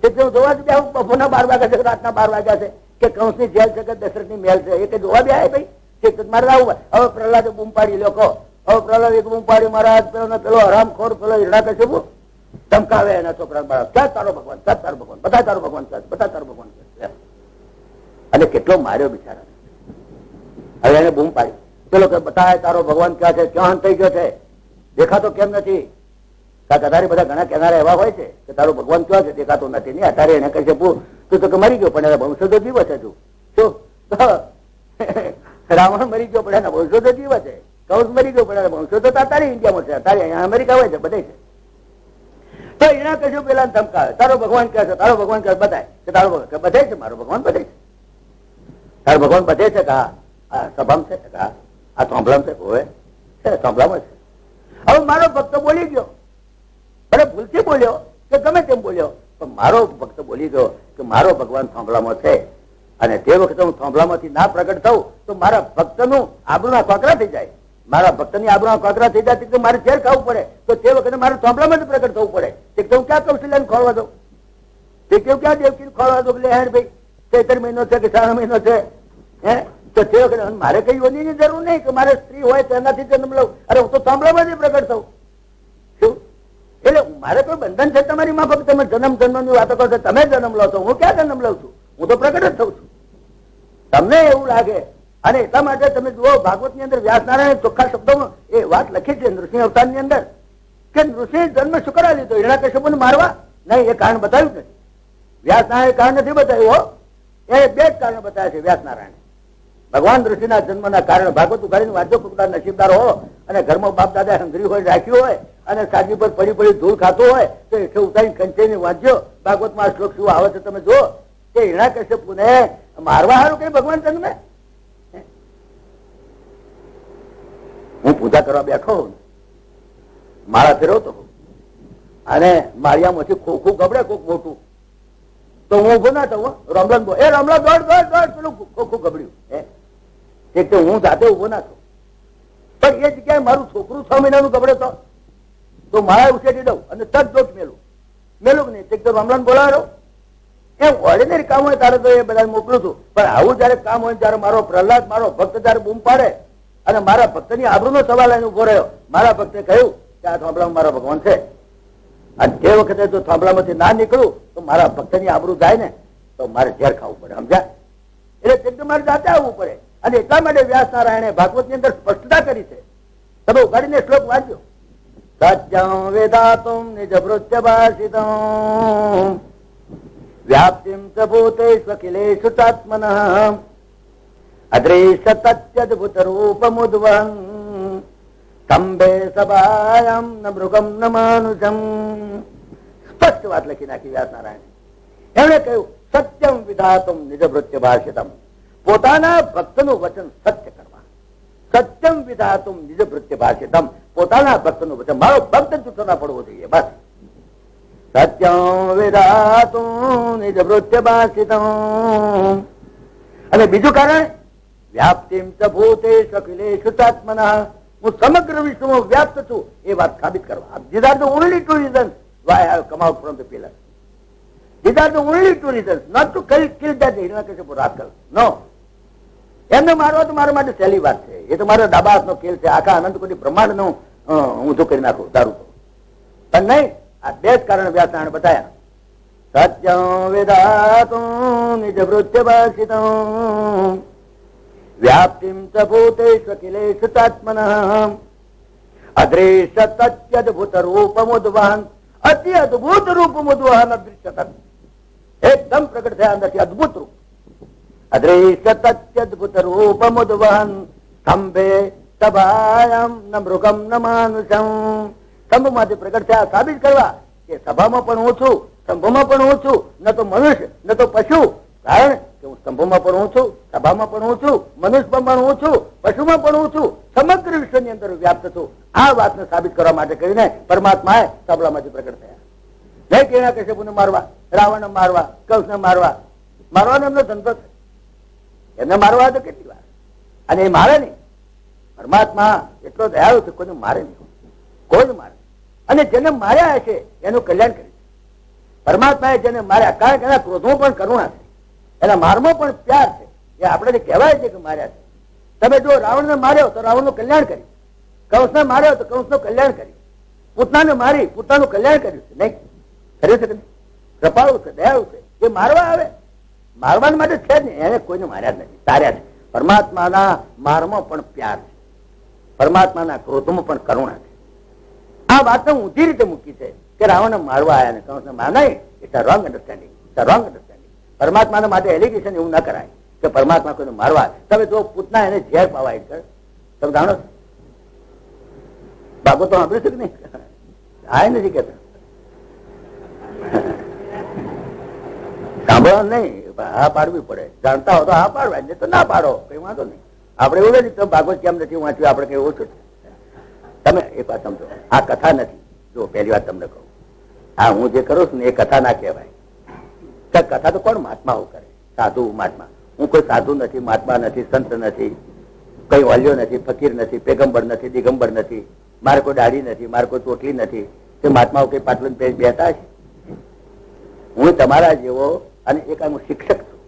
તે તું જોવા દે બપોરના 12 વાગ્યા છે રાતના 12 વાગ્યા છે કે કંસની જેલ છે કે દશરથની મહેલ છે એ કે જોવા દે ભાઈ તે મારે આવું હવે પ્રહલાદે બૂમ પાડી લોકો હવે પ્રહલાદ એક બૂમ પાડી મહારાજ પેલો હરામખોર પેલો હિરણાકશ્યપુ ધમકાવે એના છોકરા બાળક ક્યાં તારો ભગવાન ક્યાં તારો ભગવાન બધા તારો ભગવાન બધા તારો ભગવાન અને કેટલો માર્યો બિચારા હવે એને બૂમ પાડી પેલો કે બતાય તારો ભગવાન ક્યાં છે ક્યાં થઈ ગયો છે દેખાતો કેમ નથી અત્યારે બધા ઘણા કહેનારા એવા હોય છે કે તારો ભગવાન ક્યાં છે દેખાતો નથી ને અત્યારે એને કહે છે તું તો મરી ગયો પણ એના વંશજો જીવ છે તું શું રાવણ મરી ગયો પણ એના વંશજો જીવ છે કંસ મરી ગયો પણ એના વંશજો તો અત્યારે ઇન્ડિયામાં છે અત્યારે અહીંયા અમેરિકા હોય છે બધે છે તો એના કશું પેલા ધમકાવે તારો ભગવાન ક્યાં છે તારો ભગવાન ક્યાં બતાય કે તારો ભગવાન બધે છે મારો ભગવાન બધે છે તારો ભગવાન બધે છે કા આ સભામ છે કા આ થોંભલામ છે હોય છે થોંભલામાં છે હવે મારો ભક્ત બોલી ગયો અરે ભૂલથી બોલ્યો કે ગમે તેમ બોલ્યો પણ મારો ભક્ત બોલી ગયો કે મારો ભગવાન થોંભલામાં છે અને તે વખતે હું થોંભલામાંથી ના પ્રગટ થઉં તો મારા ભક્તનું આબરૂના કોકરા થઈ જાય મારા ભક્તની આબરૂના કોકરા થઈ જાય તો મારે ઝેર ખાવું પડે તો તે વખતે મારે થોંભલામાં જ પ્રગટ થવું પડે તે હું ક્યાં કૌશલ્યાને ખોળવા દઉં તે કેવું ક્યાં દેવકીને ખોળવા દઉં એટલે હેડ ભાઈ 13 મહિનો છે કે 4 મહિનો છે હે તો તે વખતે મારે કઈ યોનીની જરૂર નહીં કે મારે સ્ત્રી હોય તો એનાથી જન્મ લઉં અરે હું તો થોંભલામાં જ પ્રગટ થઉં શું એટલે મારે કોઈ બંધન છે તમારી માફક તમે જન્મની વાતો કરો છો તમે જન્મ લો છો હું ક્યાં જન્મ લઉં છું હું તો પ્રગટ જ થઉં છું તમને એવું લાગે અને એટલા માટે તમે જુઓ ભાગવતની અંદર વ્યાસનારાયણ ચોખ્ખા શબ્દોમાં એ વાત લખી છે નૃસિંહ અવતારની અંદર કે નૃસિંહ જન્મ શું કરા લીધો હિરણ્યકશ્યપુને મારવા નહીં એ કારણ બતાવ્યું નથી વ્યાસનારાયણ કારણ નથી બતાવ્યું એ 2 જ કારણ બતાવ્યા છે વ્યાસનારાયણ ભગવાન ઋષિના જન્મના કારણે ભાગવત ઉઘાડીને વાંચો પોતાના નસીબદાર હો અને ઘરમાં બાપ દાદા હંગરી હોય રાખ્યું હોય અને સાજી પર પડી પડી ધૂળ ખાતો હોય તો એટલે ઉતારી ખંચાઈને વાંચ્યો ભાગવતમાં આ શ્લોક શું આવે છે તમે જુઓ કે હિરણ્યકશ્યપુને મારવા હારું કઈ ભગવાન જન્મે હું પૂજા કરવા બેઠો માળા ફેરવતો અને માળિયામાંથી ખોખું ગબડે કોક મોટું તો હું ઉભો ના થઉં રમલાન બો એ રમલા દોડ દોડ દોડ પેલું ખોખું ગબડ્યું એક તો હું જાતે ઉભો ના થઉં પણ એ જગ્યાએ મારું છોકરું 6 મહિનાનું ગબડે તો માળા ઉછેરી દઉં અને તરત દોટ મેલું નહીં એક તો રમલાન બોલાવો એમ ઓર્ડિનરી કામ હોય ત્યારે તો એ બધા મોકલું છું પણ આવું જયારે કામ હોય ત્યારે મારો પ્રહલાદ મારો ભક્ત જયારે બૂમ પાડે અને મારા ભક્તની આબરૂનો સવાલ એને ઉભો રહ્યો મારા ભક્તે કહ્યું કે આ થોંભલામાં મારો ભગવાન છે અને તે વખતે જો થોંભલામાંથી ના નીકળું તો મારા ભક્તની આબરૂ જાય ને તો મારે ઝેર ખાવું પડે સમજ્યા એટલે મારે જાતે આવવું પડે અને એટલા માટે વ્યાસનારાયણે ભાગવતની અંદર સ્પષ્ટતા કરી છે તમે ઉઘાડીને શ્લોક વાંચ્યો સત્યં વેદાતુમ નિજભૃત્ય ભાષિતમ વ્યાપ્તિમ ચ ભૂતેષુ અખિલેષુ ચાત્મનઃ અદ્રેશ તત્યદ્ભુત રૂપમુદ્વહં સ્તંભે સભાયામ ન મૃગમ ન માનુષમ સ્પષ્ટ વાત લખી નાખી વ્યાસનારાયણ એમણે કહ્યું સત્યમ વિધાતુમ નિજભૃત્ય ભાષિતમ પોતાના ભક્તનું વચન સત્ય કરવા સત્યમ વિધાતુમ નિજભૃત્ય ભાષિતમ પોતાના ભક્તનું વચન મારો ભક્ત જૂઠો ના પડવો જોઈએ બસ સત્યમ વિધાતુમ નિજભૃત્ય ભાષિતમ અને બીજું કારણ વ્યાપ્તિમ ચ ભૂતેષુ અખિલેષુ ચાત્મનઃ હું સમગ્ર વિશ્વમાં વ્યાપ્ત છું એ વાત સાબિત કરવા these are the only 2 reasons why I have come out from the pillar. These are the only 2 reasons, not to kill that Hiranyakashipu rascal. No. એમને મારવા તો મારા માટે સહેલી વાત છે એ તો મારા ડાબા હાથનો ખેલ છે આખા અનંત કોટી બ્રહ્માંડનો ઊંધો કરી નાખું દારૂ પણ નહીં આ 2 જ કારણ વ્યાસનારાયણે બતાવ્યા સત્યં વેદાતુમ નિજભૃત્ય ભાષિતમ વ્યાપ્તિમ ચ ભૂતેષુ અખિલેષુ ચાત્મનઃ અદ્રેશ તત્યદ્ભુત રૂપમુદ્વહં અતિ અદભુત રૂપમુદ્વહં અદૃશ્યત એકદમ પ્રગટ થયા અંદરથી અદભુત રૂપ અદ્રેશ તત્યદ્ભુત રૂપમુદ્વહં સ્તંભે સભાયામ ન મૃગમ ન માનુષમ સ્તંભમાંથી પ્રગટ થયા સાબિત કરવા કે સભામાં પણ હું છું સ્તંભમાં પણ હું છું ન તો મનુષ્ય ન તો પશુ કારણ કે હું સ્તંભોમાં પણ હું છું સભામાં પણ હું છું મનુષ્યમાં પણ હું છું પશુમાં પણ હું છું સમગ્ર વિશ્વની અંદર વ્યાપ્ત છું આ વાતને સાબિત કરવા માટે કરીને પરમાત્માએ તબલામાંથી પ્રગટ થયા નહીં હિરણ્યકશ્યપુને મારવા રાવણને મારવા કંસને મારવાનો એમનો ધંધો છે એમને મારવા તો કેટલી વાર અને એ મારે નહીં પરમાત્મા એટલો દયાળુ છે, કોઈને મારે નહીં, કોઈ મારે. અને જેને માર્યા હશે એનું કલ્યાણ કર્યું. પરમાત્માએ જેને માર્યા, કારણ કે એના ક્રોધમાં પણ કરુણા છે, એના મારમાં પણ પ્યાર છે. એ આપણે કહેવાય છે કે માર્યા છે. તમે જો રાવણને માર્યો તો રાવણનું કલ્યાણ કર્યું, કંસને માર્યો તો કંસનું કલ્યાણ કર્યું, પૂતનાને મારી પૂતનાનું કલ્યાણ કર્યું છે. નહીં કર્યું છે કે નહીં? કૃપાળુ છે, દયાળુ છે. એ મારવા આવે, મારવા માટે છે જ નહીં, એને કોઈને માર્યા જ નથી, તાર્યા છે. પરમાત્માના મારમાં પણ પ્યાર છે, પરમાત્માના ક્રોધમાં પણ કરુણા છે. આ વાતને ઊંધી રીતે મૂકી છે કે રાવણને મારવા આવ્યા ને કંસને માર નહીં. It's a wrong understanding, it's a wrong understanding. પરમાત્માના માટે એલિગેશન એવું ના કરાય કે પરમાત્મા કોઈને મારવા. તમે જો પૂતના એને ઝેર પાવાય છે, તમે જાણો છો? બાબતો સાંભળ્યું છે કે નહીં? આ નથી કેતા, સાંભળવા નહીં, હા પાડવી પડે. જાણતા હો તો હા પાડવા, નહીં તો ના પાડો, કઈ વાંધો નહીં. આપણે એવું નથી ભાગવત કેમ નથી વાંચ્યું, આપણે કઈ ઓછું છે. તમે એક વાત સમજો, આ કથા નથી. જો પહેલી વાત તમને કહું, આ હું જે કરું છું ને એ કથા ના કહેવાય. કથા તો કોણ મહાત્માઓ કરે, સાધુ મહાત્મા. હું કોઈ સાધુ નથી, મહાત્મા નથી, સંત નથી, કઈ વાલ્યો નથી, ફકીર નથી, પેગમ્બર નથી, દિગંબર નથી, મારે કોઈ દાઢી નથી, મારે કોઈ ચોટલી નથી. તે મહાત્માઓ કઈ પાટલું બેઠા છે? હું તમારા જેવો અને એક હું શિક્ષક છું,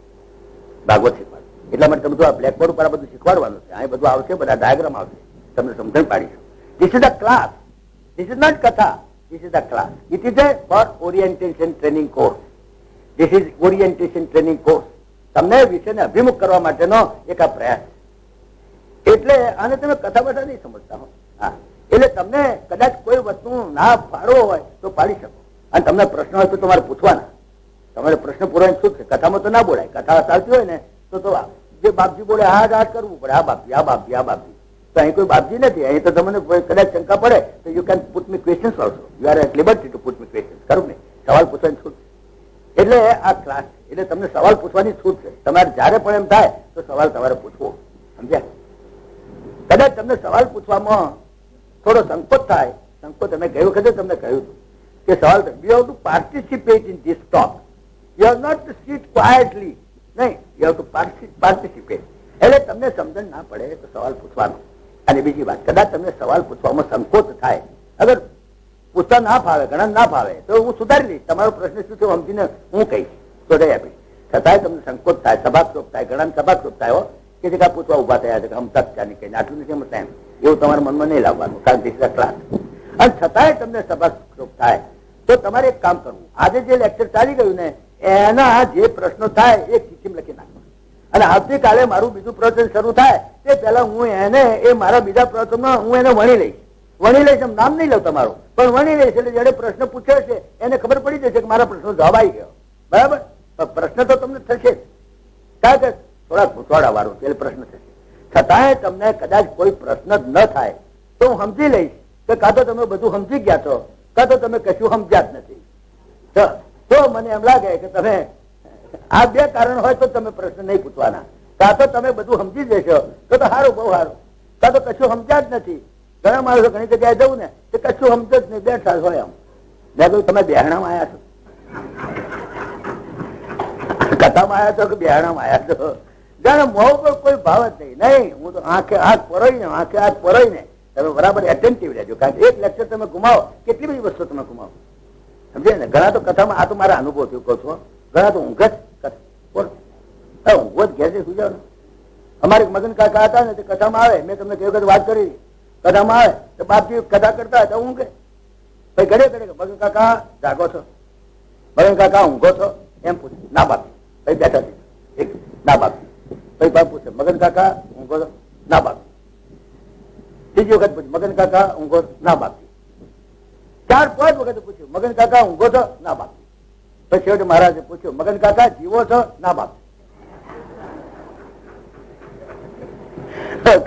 ભાગવત શીખવાડ. એટલા માટે તમે બધું આ બ્લેકબોર્ડ ઉપર આ બધું શીખવાડવાનું છે. અહીં બધું આવશે, બધા ડાયાગ્રામ આવશે, તમને સમજણ પાડીશું. This is the class. This is not katha. This is the class. It is a for orientation training course. This is orientation training course. તમને વિષયને અભિમુખ કરવા માટેનો એક આ પ્રયાસ. એટલે આને તમે કથા બધા નહીં સમજતા હો. હા, એટલે તમને કદાચ કોઈ વસ્તુ ના પાડવો હોય તો પાડી શકો. અને તમને પ્રશ્ન હોય તો તમારે પૂછવાના. તમારે પ્રશ્ન પૂરવાની શું છે? કથામાં તો ના બોલાય. કથા ચાલતી હોય ને તો જે બાપજી બોલે હા જ કરવું પડે. આ બાપજી, આ બાપજી, આ બાપજી. તો અહીં કોઈ બાપજી નથી. અહીં તો તમને કદાચ શંકા પડે તો you can put me questions also. You are at liberty to put me questions. ખરું ને? સવાલ પૂછવાની છૂટ. એટલે આ ક્લાસ, એટલે તમને સવાલ પૂછવાની છૂટ છે. તમારે જયારે પણ એમ થાય તો સવાલ તમારે પૂછવો. સમજ્યા? કદાચ તમને સવાલ પૂછવામાં થોડો સંકોચ થાય. સંકોચ અમે ગઈ વખતે તમને કહ્યું કે સવાલ you have to participate in this talk. You have not to sit quietly. નહીં, યુ હેવ ટુ પાર્ટિસિપેટ. એટલે તમને સમજણ ના પડે તો સવાલ પૂછવાનો. અને બીજી વાત, કદાચ તમને સવાલ પૂછવામાં સંકોચ થાય, અગર પૂછતા ના ફાવે, ઘણા ના ફાવે, તો હું સુધારી દઈશ. તમારો પ્રશ્ન શું છે સમજીને હું કહીશ, શોધાઈ આપીશ. છતાંય તમને સંકોચ થાય, સભાક્ષોપ થાય, ઘણા સભાક્ષોપ થાય હો કે જે પૂછવા ઉભા થયા છે કે હમ તક ચાની કહીને આટલું નથી સમજતા એમ. એવું તમારા મનમાં નહીં લાવવાનું, કારણ કે ક્લાસ. અને છતાંય તમને સભાક્ષોપ થાય તો તમારે એક કામ કરવું. આજે જે લેક્ચર ચાલી ગયું ને એના જે પ્રશ્નો થાય એ કિચીમ લખી નાખવા. અને આવતીકાલે મારું બીજું પ્રવચન શરૂ થાય તે પહેલા હું એને એ મારા બીજા પ્રવચનમાં હું એને વણી લઈશ. એમ નામ નહીં લઉં તમારું, પણ વણી લઈશ. એટલે જેને પ્રશ્ન પૂછ્યો છે એને ખબર પડી જશે કે મારા પ્રશ્નો જવાબ આવી ગયો. બરાબર? પ્રશ્ન તો તમને થશે, કારણ કે થોડાક પૂછવાડા વાળું એટલે પ્રશ્ન થશે. છતાંય તમને કદાચ કોઈ પ્રશ્ન જ ન થાય તો હું સમજી લઈશ કે કાં તો તમે બધું સમજી ગયા છો, કાં તો તમે કશું સમજ્યા જ નથી. તો મને એમ લાગે કે તમે આ બે કારણ હોય તો તમે પ્રશ્ન નહીં પૂછવાના. કાં તો તમે બધું સમજી જશો તો સારું, બહુ સારું. કાં તો કશું સમજ્યા જ નથી. ઘણા માણસો ઘણી જગ્યાએ જવું ને તે કશું સમજ જ નહીં, બેઠા હોય આમ. મેં કહ્યું તમે બહેણામાં આવ્યા છો, કથામાં આવ્યા છો કે બહેણામાં આવ્યા છો? જાણે મોં પર કોઈ ભાવ જ નહીં. હું તો આંખે હાથ પરોઈને તમે બરાબર એટેન્ટિવ રહેજો. કારણ કે એક લેક્ચર તમે ગુમાવો, કેટલી બધી વસ્તુ તમે ગુમાવો. સમજે ને? ઘણા તો કથામાં, આ તો મારા અનુભવથી કહું છું, ઘણા તો ઊંઘ જ ઊંઘ જ ઘેર સુઈ જાવ ને. અમારે મગન કાકા હતા ને તે કથામાં આવે, મેં તમને કઈ વખત વાત કરી, કથામાં આવે તો બાપજી કથા કરતા હતા ઊંઘે. ભાઈ ઘડે મગન કાકા જાગો છો, મગન કાકા ઊંઘો છો, એમ પૂછે. ના બાપજી. ભાઈ બેઠા છે એક, ના બાપજી. ભાઈ બાપ પૂછે મગન કાકા ઊંઘો છો? ના બાપજી. ત્રીજી વખત પૂછે મગન કાકા ઊંઘો? ના બાપજી. 4-5 વખત પૂછ્યું મગન કાકા ઊંઘો છો? ના બાપજી. પછી છેવટે મહારાજે પૂછ્યું મગન કાકા જીવો છો? ના બાપ.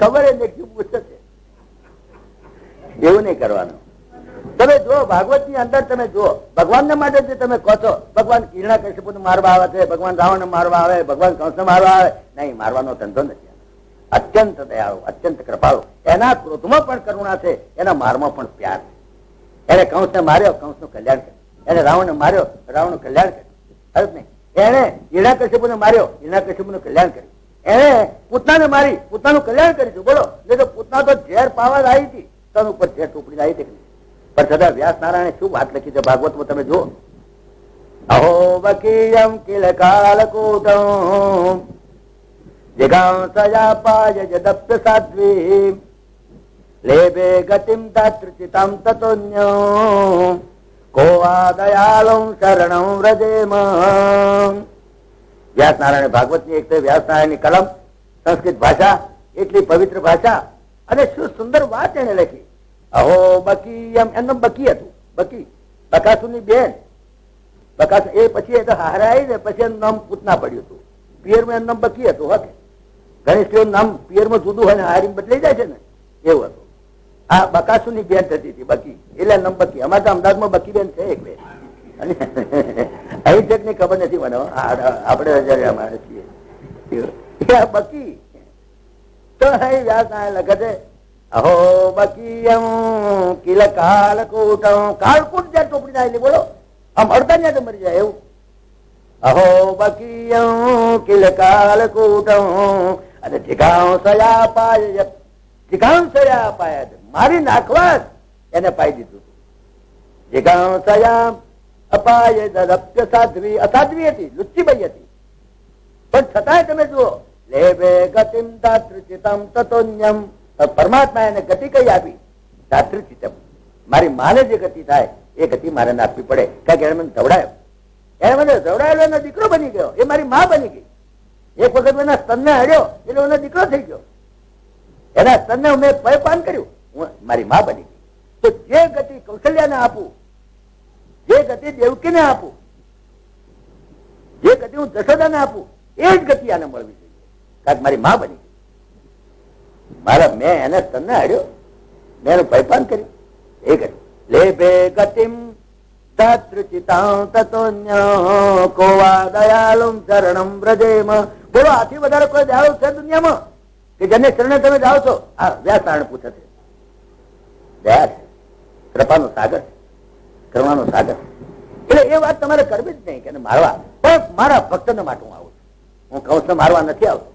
ખબર જ પૂછે છે. એવું નહીં કરવાનું. તમે જો ભાગવત ની અંદર તમે જુઓ, ભગવાનને માટે જે તમે કહો છો, ભગવાન હિરણ્યકશ્યપુને મારવા આવે છે, ભગવાન રાવણને મારવા આવે, ભગવાન કંસને મારવા આવે, નહીં, મારવાનો ધંધો નથી. અત્યંત દયાળુ, અત્યંત કૃપાળુ. એના ક્રોધમાં પણ કરુણા છે, એના મારમાં પણ પ્યાર છે. એને કંસને માર્યો, કંસનું કલ્યાણ કર્યું. એને રાવણને માર્યો, રાવણનું કલ્યાણ કર્યું. નહીં, એને હિરણ્યકશ્યપુને માર્યો, હિરણ્યકશ્યપુનું કલ્યાણ કર્યું. એને પૂતનાને મારી પૂતનાનું કલ્યાણ કરીશું. બોલો, નહીં તો પૂતના તો ઝેર પાવા આવી હતી, તન ઉપર ઝેર ચોપડી આવી હતી. પણ છતાં વ્યાસ નારાયણે શું વાત લખી છે ભાગવતમાં તમે જુઓ. અહો બકીયમ કિલ કાલકૂટમ જિગાંસયાપાય જદપ્ય સાધ્વી લેભે ગતિમ તાત્રચિતમ તતોન્યો કો આ દયાલમ શરણમ વ્રજેમ. વ્યાસ નારાયણ ભાગવતની એક વ્યાસ નારાયણની કલમ, સંસ્કૃત ભાષા, એટલી પવિત્ર ભાષા, અને શું સુંદર વાત એને લખી. અહો બકી એમનું બકી હતું. બકી બકાસુરની બેન. બકાસુ એ પછી એ તો હારાઈ ને પછી એનું નામ પૂતના પડ્યું હતું. પિયરમાં એનું નામ બકી હતું. હોકે ઘણી સ્ત્રીઓનું નામ પિયરમાં જુદું હોય ને હારી બદલાઈ જાય છે ને, એવું હતું. આ બકાસુની બેન થતી હતી બકી, એટલે નામ બકી. અમારે તો અમદાવાદમાં બકી બેન છે એક બે, અને અહીં ચેક ની ખબર નથી મને, આપણે અમારે છીએ બકી. તો અહીં વ્યાસ લખે છે અહો બકીયમ કિલ કાલકૂટમ. કાલકૂટ જ્યાં ચોપડી આવેલી, બોલો, આમ અડતા ત્યાં મરી જાય એવું. અહો બકીયમ કિલ કાલકૂટમ અને જિગાંસયા પાય. જિગાંસયા પાય મારી નાખવા એને પાઈ દીધું. જિગાંસયા અપાય દદપ્ય સાધ્વી. અસાધ્વી હતી, લુચ્ચીબાઈ હતી, પણ છતાંય તમે જુઓ લેભે ગતિમ દાતૃચિતમ તતોન્યમ. પરમાત્મા એને ગતિ કઈ આપી? દાતૃચિતમ. મારી માને જે ગતિ થાય એ ગતિ મારે આપવી પડે, કારણ કે એને મને ધવડાયો. એને મને ધવડાયેલો એનો દીકરો બની ગયો, એ મારી માં બની ગઈ. એક વખત એના સ્તનને હડ્યો એટલે એનો દીકરો થઈ ગયો. એના સ્તનને મેં પયપાન કર્યું, હું મારી માં બની ગઈ. તો જે ગતિ કૌશલ્યાને આપું, જે ગતિ દેવકીને આપું, જે ગતિ હું જશોદાને આપું, એ જ ગતિ આને મળવી જોઈએ, કારણ કે મારી માં બની ગઈ. મારા મેં એને સ્તનને હડ્યો, મેં એનું પયપાન કર્યું, એ ગતિ. લેભે ગતિમ તત્રચિતા તતોન્ય કોવા દયાલુમ શરણમ વ્રજેમ. બોલો, આથી વધારે કોઈ દયાળુ છે દુનિયામાં કે જેને શરણે તમે જાઓ છો? આ વ્યાસ નારાયણ પૂછે છે. દયા છે, કૃપાનો સાગર છે, કરુણાનો સાગર. એટલે એ વાત તમારે કરવી જ નહીં કે મારવા, પણ મારા ભક્તને માટે હું આવું છું. હું કંસને મારવા નથી આવતો,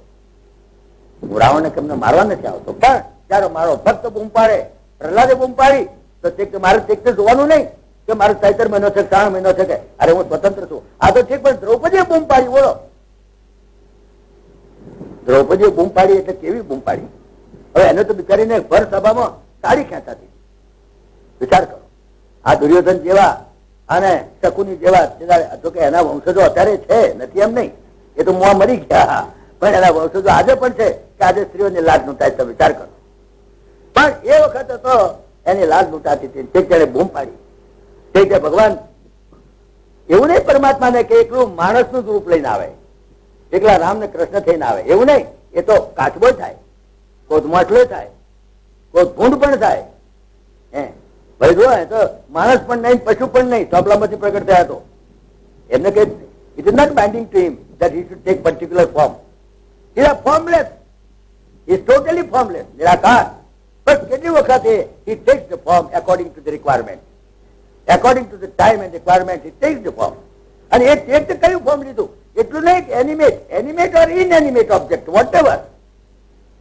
હું રાવણને કેમને મારવા નથી આવતો. પણ જયારે મારો ભક્ત બૂમ પાડે, પ્રહલાદે બૂમ પાડી, તો મારે તે જોવાનું નહીં કે મારો ચૈતર મહિનો છે, શ્રાવણ મહિનો છે, કે અરે હું સ્વતંત્ર છું. આ તો ઠીક, પણ દ્રૌપદીએ બૂમ પાડી. બોલો, દ્રૌપદીએ બૂમ પાડી એટલે કેવી બૂમ પાડી? હવે એને તો બિચારીને ભર સભામાં સાડી ખેંચાતી. વિચાર કરો, આ દુર્યોધન જેવા અને શકુની જેવા, જો કે એના વંશજો અત્યારે છે, નથી એમ નહીં, એ તો મોં મરી ગયા, પણ એના વંશજો આજે પણ છે કે આજે સ્ત્રીઓની લાજ લૂંટાય. તમે વિચાર કરો. પણ એ વખત તો એની લાજ લૂંટાતી હતી. તે ત્યારે બૂમ પાડી. તે ભગવાન એવું નહીં પરમાત્માને કે એકલું માણસનું જ રૂપ લઈને આવે, એકલા રામ ને કૃષ્ણ થઈને આવે, એવું નહીં. એ તો કાચબો થાય, કોઈ મોટલો થાય, કોઈ ભૂંડ પણ થાય. ભાઈ જો, તો માણસ પણ નહીં, પશુ પણ નહીં, ચોપલામાંથી પ્રગટ થયા હતો. એમને કે it is not binding to him that he should take particular form. He is formless. He is totally formless, નિરાકાર. But કેટલી વખત he takes the form according to the requirement. According to the time and requirement, he takes the form. અને એ tech કયું form લીધું? એટલું નહીં કે animate ઓર ઇનએનિમેટ object, whatever.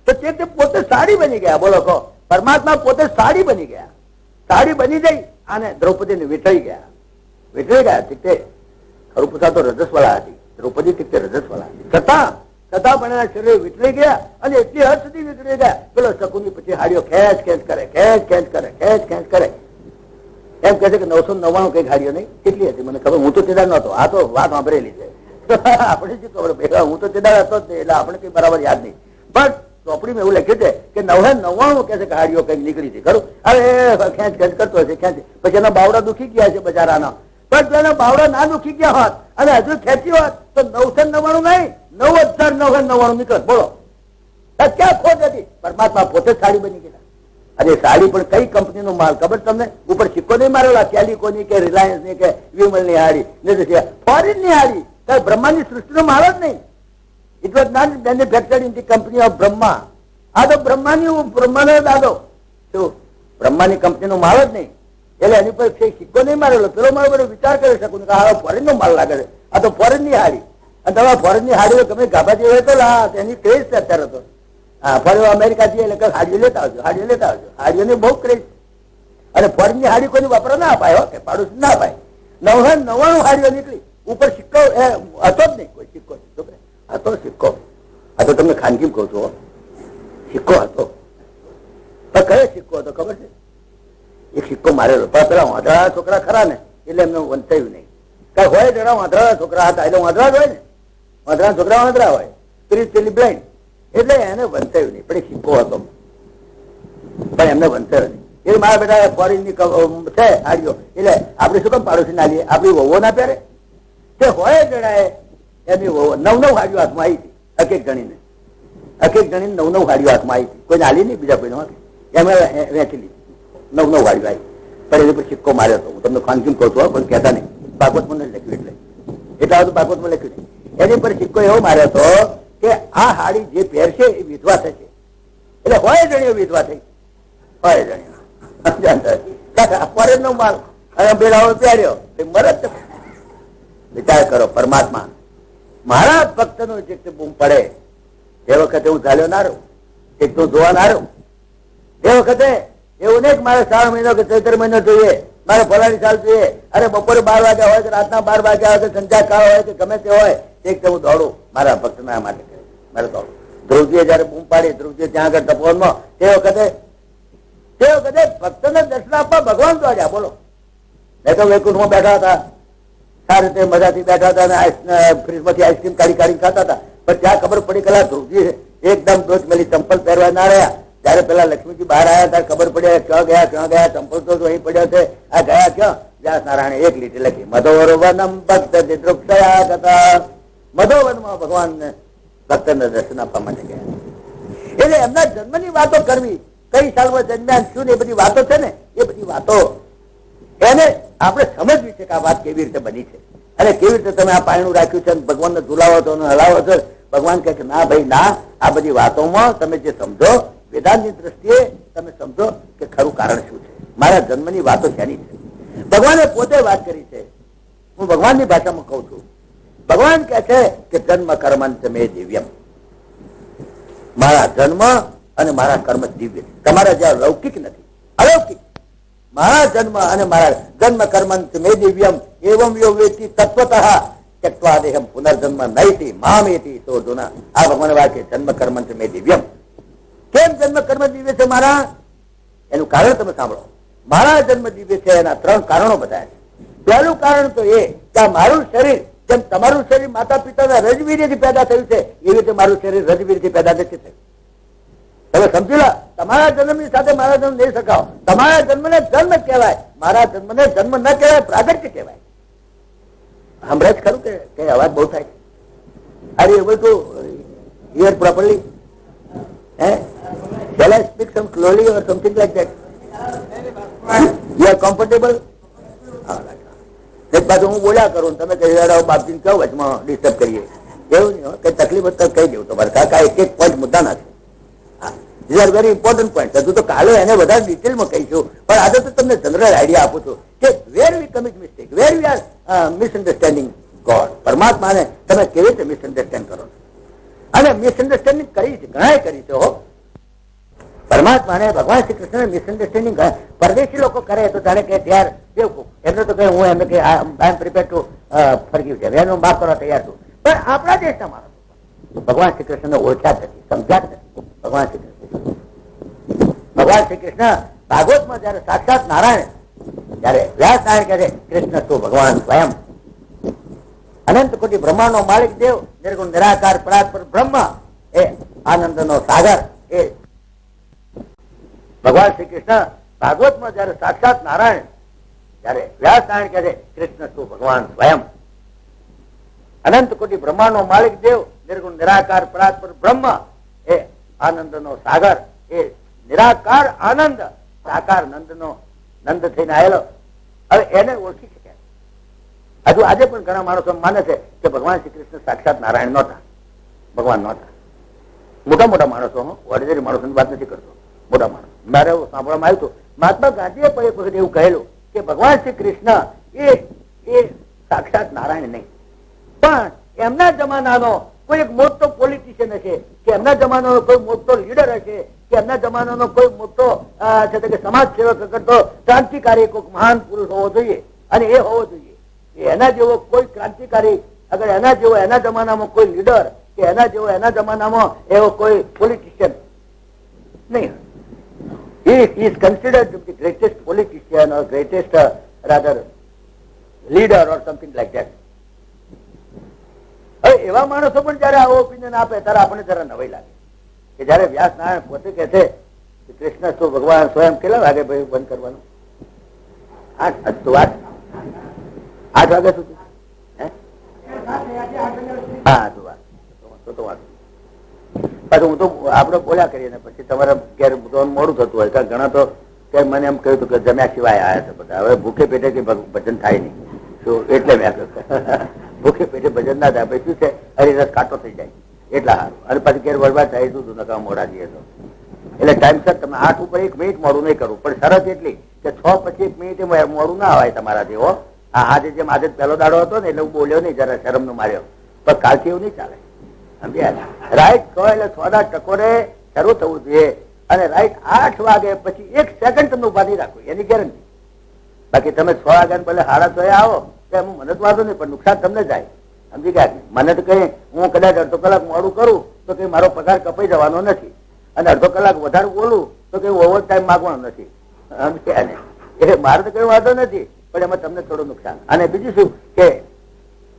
તો તે પોતે સાડી બની ગયા. બોલો, કહો, પરમાત્મા પોતે સાડી બની ગયા. સાડી બની જઈ અને દ્રૌપદીને વીંટાઈ ગયા. વીંટાઈ ગયા. ઠીક છે, ખરું પૂછા તો રજસવાળા હતી દ્રૌપદી, ઠીક છે, રજસવાળા હતી. છતાં પણ એના શરીરે વીંટળી ગયા, અને એટલી હદ સુધી વીંટળી ગયા. પેલો શકુની પછી હાડીઓ ખેંચ ખેંચ કરે. એમ કહે છે કે 999 કઈ ગાડીઓ નહીં. કેટલી હતી મને ખબર, હું તો તેદાર નહોતો. આ તો વાત સાંભળેલી છે, આપણે શું ખબર, હું તો તેદાર હતો જ નહીં, એટલે આપણે કઈ બરાબર યાદ નહીં. પણ ચોપડીમાં એવું લખ્યું છે કે 999 કે છે ગાડીઓ કઈક નીકળી હતી. ખરું? અરે ખેંચ કરતો હશે, ખેંચ. પછી એના બાવડા દુખી ગયા છે બજારાના. પણ જો એના બાવડા ના દુખી ગયા હોત અને હજુ ખેંચી હોત તો 999 નહીં, 9999 નીકળત. બોલો, ક્યાં ખોટ હતી? પરમાત્મા પોતે સાડી બની ગયા. અને સાડી પણ કઈ કંપનીનો માલ ખબર તમને? ઉપર સિક્કો નહીં મારેલા, કેલિકોની કે રિલાયન્સ ની કે વિમલ ની હાડી, ફોરેન ની હાડી, કઈ બ્રહ્માની સૃષ્ટિનો માલ જ નહીં. It was not manufactured in the company of Brahma. આ તો બ્રહ્માનો દાદો શું, બ્રહ્માની કંપનીનો માલ જ નહીં. એટલે એની પર સિક્કો નહીં મારેલો. પેલો મારો બધો વિચાર કરી શકું કે આ ફોરેન નો માલ લાગે છે, આ તો ફોરેન ની હાડી. અને તમારા ફોરેનની હાડીઓ તમે ગાભા જેવી હોય તો એની ક્રેઝ છે અત્યારે તો. હા, ફોરેન અમેરિકા જઈએ એટલે હાડીઓ લેતા આવજો, હાડીઓ લેતા આવજો. હાડીઓની બહુ ક્રેઝ. અને ફોરેનની હાડી કોઈની વાપરવા ના અપાય, કે પાડોશી ના અપાય. 99 હાડીઓ નીકળી, ઉપર સિક્કો હતો જ નહીં, કોઈ સિક્કો હતો. સિક્કો આ તો તમને ખાનગી કહું છું, સિક્કો હતો. પણ કયો સિક્કો હતો ખબર છે? એક સિક્કો મારેલો. પણ પેલા વાંદરા છોકરા ખરા ને એટલે એમને વંચાયું નહીં. કઈ હોય જરા વાંદરા છોકરા હતા એટલે વાંદરા જ હોય ને, વાંદરા છોકરા વાંદરા હોય, પેલી બ્લાઇન્ડ, એટલે એને વંચાયું નહીં. પણ એક સિક્કો હતો, પણ એમને વંચાયો નહીં. એ મારા બેટા ફોરેનની છે હાડીઓ, એટલે આપણે શું કામ પાડોશી ના લઈએ? આપણી વહુઓ ના પહેરે તે હોય જણાય. એમની વહુ 9 હાડીઓ હાથમાં આવી હતી, એક એક જણીને 9 હાડીઓ હાથમાં આવી હતી. કોઈને હાલી નહીં, બીજા કોઈને એમ વેચી લીધી. 9 હાડીઓ આવી. પણ એની પર સિક્કો માર્યો હતો. હું તમને ખાનગીમ કહું છું, પણ કહેતા નહીં. ભાગવતમાં નથી લખ્યું, એટલે બધું ભાગવતમાં લખ્યું નહીં. એની પર સિક્કો એવો માર્યો હતો કે આ હાડી જે પહેરશે એ વિધવા થશે. એટલે હોય જણીઓ વિધવા થઈ, હોય જણીઓ ફોરેન નો માલ અને બેડાઓ પહેર્યો મરદ. વિચાર કરો, પરમાત્મા મારા ભક્ત નો જે બૂમ પડે એ વખતે હું ચાલ્યો ના રહું, એક તો જોવા ના રહું. એ વખતે એવું નહીં કે મારે 3 મહિનો કે 14 મહિનો જોઈએ, મારે ફલાણી સાલ જોઈએ. અરે બપોરે 12 વાગ્યા હોય કે રાતના 12 વાગ્યા હોય કે સંધ્યાકાળ હોય કે ગમે તે હોય, એક તો હું દોડું મારા ભક્ત ના માટે. મારે દોડું. ધ્રુવજીએ જયારે બૂમ પાડી, ધ્રુવજી ત્યાં આગળ તપોવનમાં, તે વખતે ભક્તને દર્શન આપવા ભગવાન દોડ્યા. બોલો, નહીં તો વૈકુંઠમાં બેઠા હતા, સારી રીતે મજાથી બેઠા હતા અને ફ્રીજમાંથી આઈસ્ક્રીમ કાઢી ખાતા હતા. પણ ત્યાં ખબર પડી કે ધ્રુવજી એકદમ દોષ મેલી ચંપલ પહેરવા ના રહ્યા. જયારે પેલા લક્ષ્મીજી બહાર આવ્યા ત્યારે ખબર પડી ક્યાં ગયા ચંપલ તો અહીં પડ્યો છે, આ ગયા ક્યાં? વ્યાસ નારાયણે એક લીટી લખી, મધોવનમ ભક્ત દિદૃક્ષયા ગતા. મધોવનમાં ભગવાન ભક્તને દર્શન આપવા માટે ગયા. એટલે એમના જન્મની વાતો કરવી, કઈ સાલમાં જન્મ્યા શું, એ બધી વાતો છે ને, એ બધી વાતો એને આપણે સમજવી છે કે આ વાત કેવી રીતે બની છે અને કેવી રીતે તમે આ પાયણું રાખ્યું છે, ભગવાનને ઝુલાવો છો અને હલાવો છો. ભગવાન કહે કે ના ભાઈ ના, આ બધી વાતોમાં તમે જે સમજો, વેદાંતની દ્રષ્ટિએ તમે સમજો કે ખરું કારણ શું છે, મારા જન્મની વાતો શેની છે. ભગવાને પોતે વાત કરી છે. હું ભગવાનની ભાષામાં કહું છું. ભગવાન કહે છે કે જન્મ કર્મંત મે દિવ્યમ. મારા જન્મ અને મારા કર્મ દિવ્ય, તમારા જ્યાં લૌકિક નથી, અલૌકિક. મારા જન્મ અને મારા જન્મ કર્મંત મે દિવ્યમ એવમ યો વેતિ તત્વતઃ ત્યક્ત્વા દેહમ પુનર્જન્મ નૈતિ મામેતિ તો જુના. આ ભગવાન વાત છે, જન્મ કર્મંત મે દિવ્યમ. કેમ જન્મ કર્મ દિવ્ય છે મારા? એનું કારણ તમે સાંભળો. મારા જન્મ દિવ્ય છે એના 3 કારણો બતાવ્યા છે. પહેલું કારણ તો એ કે મારું શરીર, જેમ તમારું શરીર માતા પિતાના રજવીર્યથી પેદા થયું છે, એવી રીતે મારું શરીર રજવીરથી પેદા નથી થયું. હવે સમજી લો, તમારા જન્મની સાથે મારા જન્મ નહીં શકાવો. તમારા જન્મને જન્મ કહેવાય, મારા જન્મને જન્મ ન કહેવાય, પ્રાગટ્ય કહેવાય. હમણાં જ ખરું કે અવાજ બહુ થાય? Are you able to here properly? Shall I speak some slowly or something like that? You are comfortable? એક બાજુ હું બોલ્યા કરું, તમે કહી બાપજીને કહો વચમાં ડિસ્ટર્બ કરીએ, એવું નહીં. કઈ તકલીફ તો કહી દેવું તમારે, કાકા એક પોઈન્ટ મુદ્દા ના છે. These are very important point. હજુ તો કાલે એને વધારે ડિટેલમાં કહીશું, પણ આજે તો તમને જનરલ આઈડિયા આપું છું કે where we commit mistake, where we are misunderstanding God. પરમાત્માને તમે કેવી રીતે મિસઅન્ડરસ્ટેન્ડ કરો છો? અને મિસઅન્ડરસ્ટેન્ડિંગ કરી છે, ઘણા કરી છે હો. પરમાત્માને ભગવાન શ્રી કૃષ્ણ મિસઅન્ડરસ્ટેન્ડિંગ પરદેશી લોકો કરે તો જાણે કે ત્યાર બેવકૂફ. એમને તો કહે હું એમને કે આઈ એમ પ્રિપેર ટુ ફોરગીવ છે, એનું માફ કરવા તૈયાર છું. પણ આપણા દેશના માણસો ભગવાન શ્રી કૃષ્ણને ઓળખ્યા જ નથી, સમજ્યા જ નથી. ભગવાન શ્રી કૃષ્ણ ભાગવતમાં જયારે સાક્ષાત નારાયણ, જયારે વ્યાસ નારાયણ કહે છે કૃષ્ણ તો ભગવાન સ્વયં અનંત કોટી બ્રહ્માંડનો માલિક દેવ, નિર્ગુણ નિરાકાર પરાત્પર બ્રહ્મ, એ આનંદનો સાગર, એ ભગવાન શ્રી કૃષ્ણ ભાગવતમાં જયારે સાક્ષાત નારાયણ, જયારે વ્યાસ નારાયણ કહે છે કૃષ્ણ તો ભગવાન સ્વયં અનંત કોટી બ્રહ્માંડનો માલિક દેવ, નિર્ગુણ નિરાકાર પરાત્પર બ્રહ્મ, એ આનંદનો સાગર, એ નિરાકાર આનંદ, સાકાર નંદનો નંદ થઈને આવેલો. હવે એને ઓળખી શક્યા. હજુ આજે પણ ઘણા માણસો માને છે કે ભગવાન શ્રી કૃષ્ણ સાક્ષાત નારાયણ નહોતા, ભગવાન નહોતા. મોટા મોટા માણસો, ઓર્ડિનરી માણસોની વાત નથી કરતો, મોટા માણસ. મારે સાંભળવામાં આવ્યું હતું, મહાત્મા ગાંધીએ પણ એક વખત એવું કહેલું કે ભગવાન શ્રી કૃષ્ણ એ સાક્ષાત નારાયણ નહીં, પણ એમના જમાનાનો કોઈ એક મોટો પોલિટિશિયન હશે, કે એમના જમાનાનો કોઈ મોટો લીડર હશે, કે એમના જમાનાનો કોઈ મોટો છે કે સમાજ સેવક કરતો ક્રાંતિકારી કોઈ મહાન પુરુષ હોવો જોઈએ, અને એ હોવો જોઈએ. એના જેવો કોઈ ક્રાંતિકારી, અગર એના જેવો એના જમાનામાં કોઈ લીડર, કે એના જેવો એના જમાનામાં એવો કોઈ પોલિટિશિયન નહીં. He is considered the greatest politician or greatest rather leader or something like that. હવે એવા માણસો પણ જયારે આવો ઓપિનિયન આપે ત્યારે આપણને જરા નવાઈ લાગે કે જયારે વ્યાસ નારાયણ પોતે કહે છે કે કૃષ્ણ તો ભગવાન સ્વયં કેટલા વાગે ભાઈ બંધ કરવાનું? 8 તો 8 વાગ્યા સુધી. હા તો વાત પાછું હું તો આપડે બોલ્યા કરીએ ને પછી તમારે ઘેર મોડું થતું હોય. ઘણા તો મને એમ કહ્યું હતું કે જમ્યા સિવાય આવ્યા છે બધા. હવે ભૂખે પેટે કઈ ભજન થાય નહીં, એટલે મેં ભૂખે પેટે ભજન ના થાય. પછી શું છે, હરિરસ કાંટો થઈ જાય એટલા સારું. અને પછી ઘેર વળવા થાય શું નકા મોડા જઈએ તો. એટલે ટાઈમસર તમે 8 ઉપર 1 મિનિટ મોડું નહીં કરવું, પણ શરત એટલી કે 6 પછી 1 મિનિટ મોડું ના આવે તમારા જેવો. આજે જેમ આજે પહેલો દાડો હતો ને એટલે હું બોલ્યો નહીં, જરા શરમ નો માર્યો, પણ કાલથી એવું નહીં ચાલે. રાઈટ કહો એટલે 6 ટકોરે શરૂ થવું જોઈએ, અને રાઈટ 8 વાગે પછી 1 સેકન્ડ તમને ઉભા નહીં રાખવું, એની ગેરંટી. બાકી તમે 6 વાગ્યા પહેલા 6:30 આવો તો એમ મને તો વાંધો નહીં, પણ નુકસાન તમને જાય. સમજી ગયા? મને તો કઈ હું કદાચ અડધો કલાક મોડું કરું તો કઈ મારો પગાર કપાઈ જવાનો નથી, અને અડધો કલાક વધારે બોલું તો કઈ ઓવર ટાઈમ માંગવાનો નથી. સમજ્યા ને? એટલે મારે તો કઈ વાંધો નથી, પણ એમાં તમને થોડું નુકસાન. અને બીજું શું કે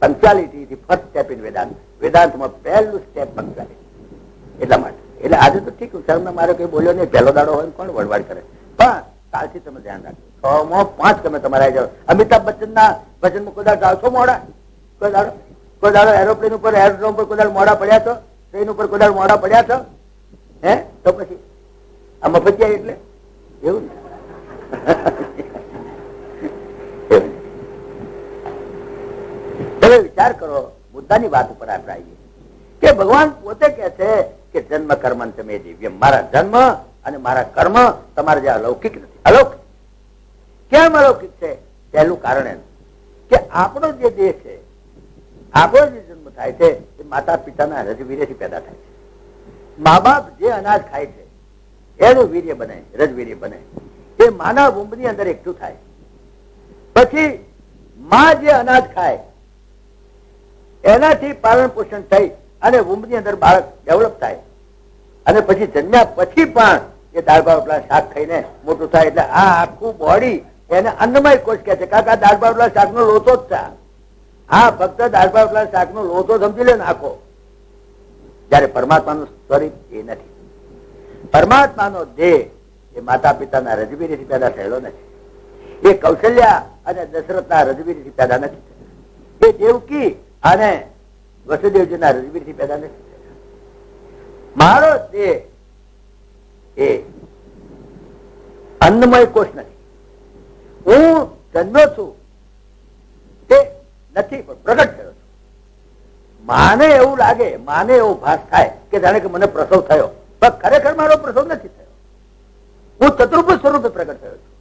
punctuality is the first step in Vedanta. વેદાંતમાં પહેલું સ્ટેપ પંક્ચ્યુઆલિટી. એટલા માટે એટલે આજે તો ઠીક શરમ મારે કઈ બોલ્યો નહીં, પહેલો દાડો હોય કોણ વડવાડ કરે, પણ કાલથી તમે ધ્યાન રાખજો. 6 માં 5 તમે તમારે આવી જાઓ. અમિતાભ બચ્ચન ના ભજનમાં કોઈ દાડો આવશો મોડા? કોઈ દાડો એરોપ્લેન ઉપર એરોડ્રોમ પર કોઈ દાડો મોડા પડ્યા છો? ટ્રેન ઉપર કોઈ દાડો મોડા પડ્યા છો? હે? તો પછી આ મફતિયા એટલે એવું ને. વિચાર કરો, મુદ્દાની વાત ઉપર આપણે આવીએ કે ભગવાન પોતે કે છે કે જન્મ કર્મ તમે દિવ્યમ. મારા જન્મ અને મારા કર્મ તમારે જે અલૌકિક નથી. અલૌકિક કેમ અલૌકિક છે? પહેલું કારણ એમ કે આપણો જે દેહ છે, આપણો જે જન્મ થાય છે એ માતા પિતાના રજવીર્યથી પેદા થાય છે. મા બાપ જે અનાજ ખાય છે એનું વીર્ય બને, રજવીર્ય બને. એ માના વૂંબની અંદર એકઠું થાય. પછી માં જે અનાજ ખાય એનાથી પાલન પોષણ થઈ અને વૂંબની અંદર બાળક ડેવલપ થાય. અને પછી જન્મ્યા પછી પણ એ દાળ ભાત શાક ખાઈને મોટું થાય. એટલે આ આખું બોડી એને અન્નમય કોષ કહે છે. કારણ કે આ દાળ ભાત શાક નો લોચો જ છે. આ ફક્ત દાળ ભાત શાક નો લોચો સમજી લે ને આખો. જયારે પરમાત્માનું સ્વરૂપ એ નથી. પરમાત્માનો દેહ એ માતા પિતાના રજવીરીથી પેદા થયેલો નથી. એ કૌશલ્યા અને દશરથના રજવીરીથી પેદા નથી. એ દેવકી અને વસુદેવજીના રજવીરથી પેદા નથી. મારો દેહ એ અન્નમય કોષ નથી. હું જન્મ્યો છું તે નથી, પણ પ્રગટ થયો છું. માને એવું લાગે, માને એવો ભાસ થાય કે જાણે કે મને પ્રસવ થયો, પણ ખરેખર મારો પ્રસવ નથી થયો. હું ચતુર્ભુજ સ્વરૂપે પ્રગટ થયો છું.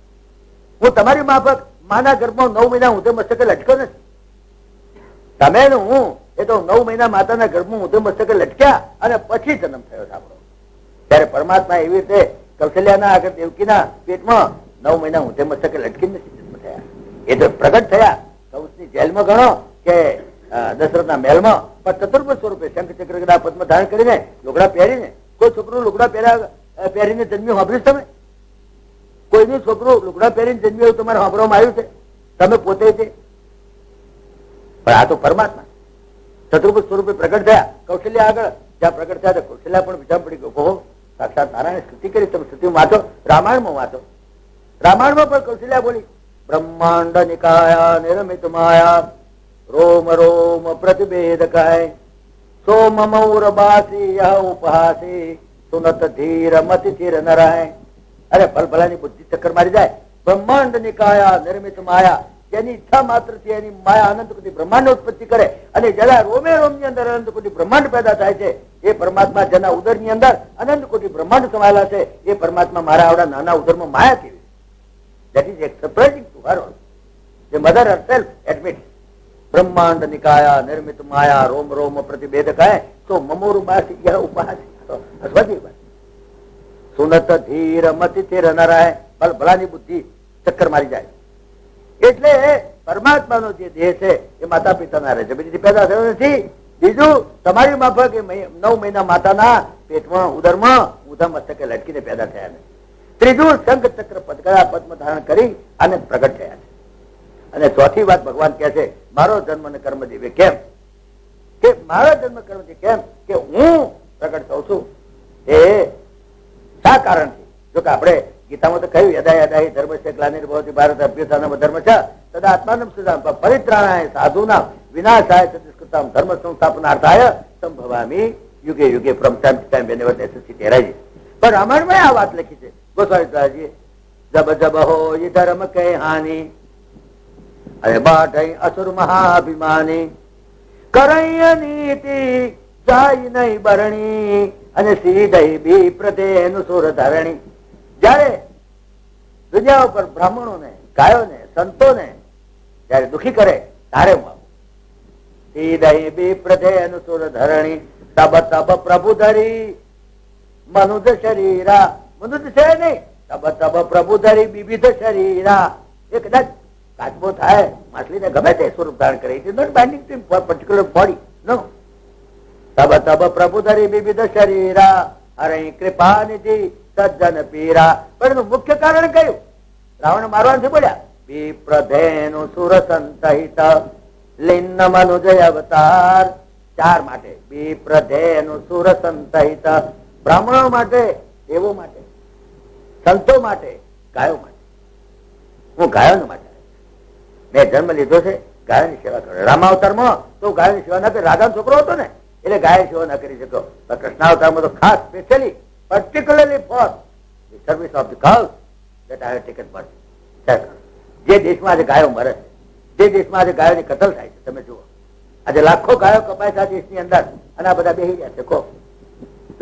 હું તમારી માફક માના ગર્ભમાં 9 મહિના ઊંધે મસ્તકે લટક્યો નથી. તમે ને હું એ તો 9 મહિના માતાના ગર્ભમાં ઊંધે મસ્તકે લટક્યા અને પછી જન્મ થયો છે આપણો. ત્યારે પરમાત્મા એવી રીતે કૌશલ્યાના આગળ દેવકીના પેટમાં 9 મહિના ઊંધે મસ્તકે લટકી નથી જન્મ થયા. એ તો પ્રગટ થયા કંસની જેલમાં ગણો કે દશરથના મહેલમાં, પણ ચતુર્ભુજ સ્વરૂપે શંખ ચક્ર ગદા પદ્મ ધારણ કરીને લુગડા પહેરીને. કોઈ છોકરું લુગડા પહેરીને જન્મ્યું સાંભળ્યું તમે? કોઈનું છોકરું લુગડા પહેરીને જન્મ્યું એવું તમારે સાંભળવામાં આવ્યું છે? તમે પોતે છે. પણ આ તો પરમાત્મા ચતુર્ભુજ સ્વરૂપે પ્રગટ થયા. કૌશલ્ય આગળ જ્યાં પ્રગટ થયા કૌશલ્યા પણ બીજા પડી ગયો. સાક્ષાત નારાયણ સ્તુતિ કરી. તમે સ્તુતિ વાંચો, રામાયણમાં વાંચો. રામાયણમાં પણ કૌશલ્યા બોલી બ્રહ્માંડ નિકાયા નિર્મિત માયા રોમ રોમ પ્રતિભેદકાય સોમ મૌરબાસી ઉપહાસી સુનત ધીર મતિ ચિર નરાય. અરે ભલભલાની બુદ્ધિ ચક્કર મારી જાય. બ્રહ્માંડ નિકાયા નિર્મિત માયા, જેની ઈચ્છા માત્ર છે એની માયા અનંત કોટી બ્રહ્માંડ ઉત્પત્તિ કરે. અને જેના રોમે રોમ ની અંદર અનંત કોટી બ્રહ્માંડ પેદા થાય છે એ પરમાત્મા જેના ઉદર ની અંદર અનંત કોટી બ્રહ્માંડ સમાયેલા છે એ પરમાત્મા મારા આવડા નાના ઉદરમાં માયા કેવી? That is surprising to her. The mother herself admits. ब्रह्मांड निकाया निर्मित माया रोम रोम प्रतिभेदक है तो ममोरुबासी यह उपास सुनत धीर मति थिर न રહે બલ ભલાની બુદ્ધિ ચક્કર મારી જાય. એટલે પરમાત્માનો જે દેહ છે એ માતા પિતાના રહે છે, બીજી પેદા થયો નથી. બીજું તમારી માફક 9 મહિના માતાના પેટમાં ઉદરમાં ઊંધા મસ્તકે લટકીને પેદા થયા છે. ત્રીજું શંખ ચક્ર પદગળા પદ્મ ધારણ કરી અને પ્રગટ થયા છે. અને ચોથી વાત ભગવાન કહે છે મારો જન્મ અને કર્મ દિવ્ય. કેમ કે મારો જન્મ કર્મ કેમ કે હું પ્રગટ થઉં છું એ શા કારણથી? જો કે આપણે ગીતામાં તો કહ્યું યદા યદા હિ ધર્મસ્ય ગ્લાનિર્ભવતિ ભારત અભ્યુત્થાનમ ધર્મ છે તદા આત્માનમ સુધામ પરિત્રાણાય સાધુનામ વિનાશાય ચતુષ્કૃતામ ધર્મ સંસ્થાપનાર્થાય સંભવામી યુગે યુગે from time to time whenever necessity arise. પણ રામાયણમાં આ વાત લખી છે ગોસ્વામીજી જબ જબ હો યે ધર્મ કે હાનિ અરે બાટઈ અસુર મહાભિમાની કરૈય નીતિ જાય નહીં બરણી અને સીધઈ બી પ્રદેનું સુર ધરણી. જયારે દુનિયા ઉપર બ્રાહ્મણોને ગાયોને સંતોને જયારે દુખી કરે તારે હું આવું. સીધઈ બી પ્રદેનું સુર ધરણી તબ તબ પ્રભુ ધરી મનુજ શરીરા. મનુજ છે નહીં તબ તબ પ્રભુ ધરી વિવિધ શરીરા. એ કદાચ કાચબો થાય માછલીને ગમે તે સ્વરૂપ ધારણ કરે. It is not binding to for particular body. No. તબ તબ પ્રભુ ધરી વિવિધ શરીરા અરે કૃપા નિધિ સજ્જન પીરા. પણ એનું મુખ્ય કારણ કયું? રાવણ મારવાથી બોલ્યા વિપ્રધેનુ સુર સંતહિત લિન્ન મનુજય અવતાર. 4 માટે વિપ્રધેનુ સુર સંતહિત. બ્રાહ્મણો માટે, દેવો માટે, સંતો માટે, ગાયો માટે. હું ગાયો માટે મેં જન્મ લીધો છે, ગાયોની સેવા કરો. રામાવતારમાં તો ગાયોની સેવા ના કરી. રાજાનો છોકરો હતો ને એટલે ગાય સેવા ના કરી શક્યો. કૃષ્ણાવતારમાં તો ખાસ specially particularly for the service of the cows that I have taken part. જે દેશમાં આજે ગાયો મરે છે, જે દેશમાં આજે ગાયોની કતલ થાય છે, તમે જુઓ આજે લાખો ગાયો કપાય છે આ દેશની અંદર અને આ બધા બેસી રહ્યા છે. કહો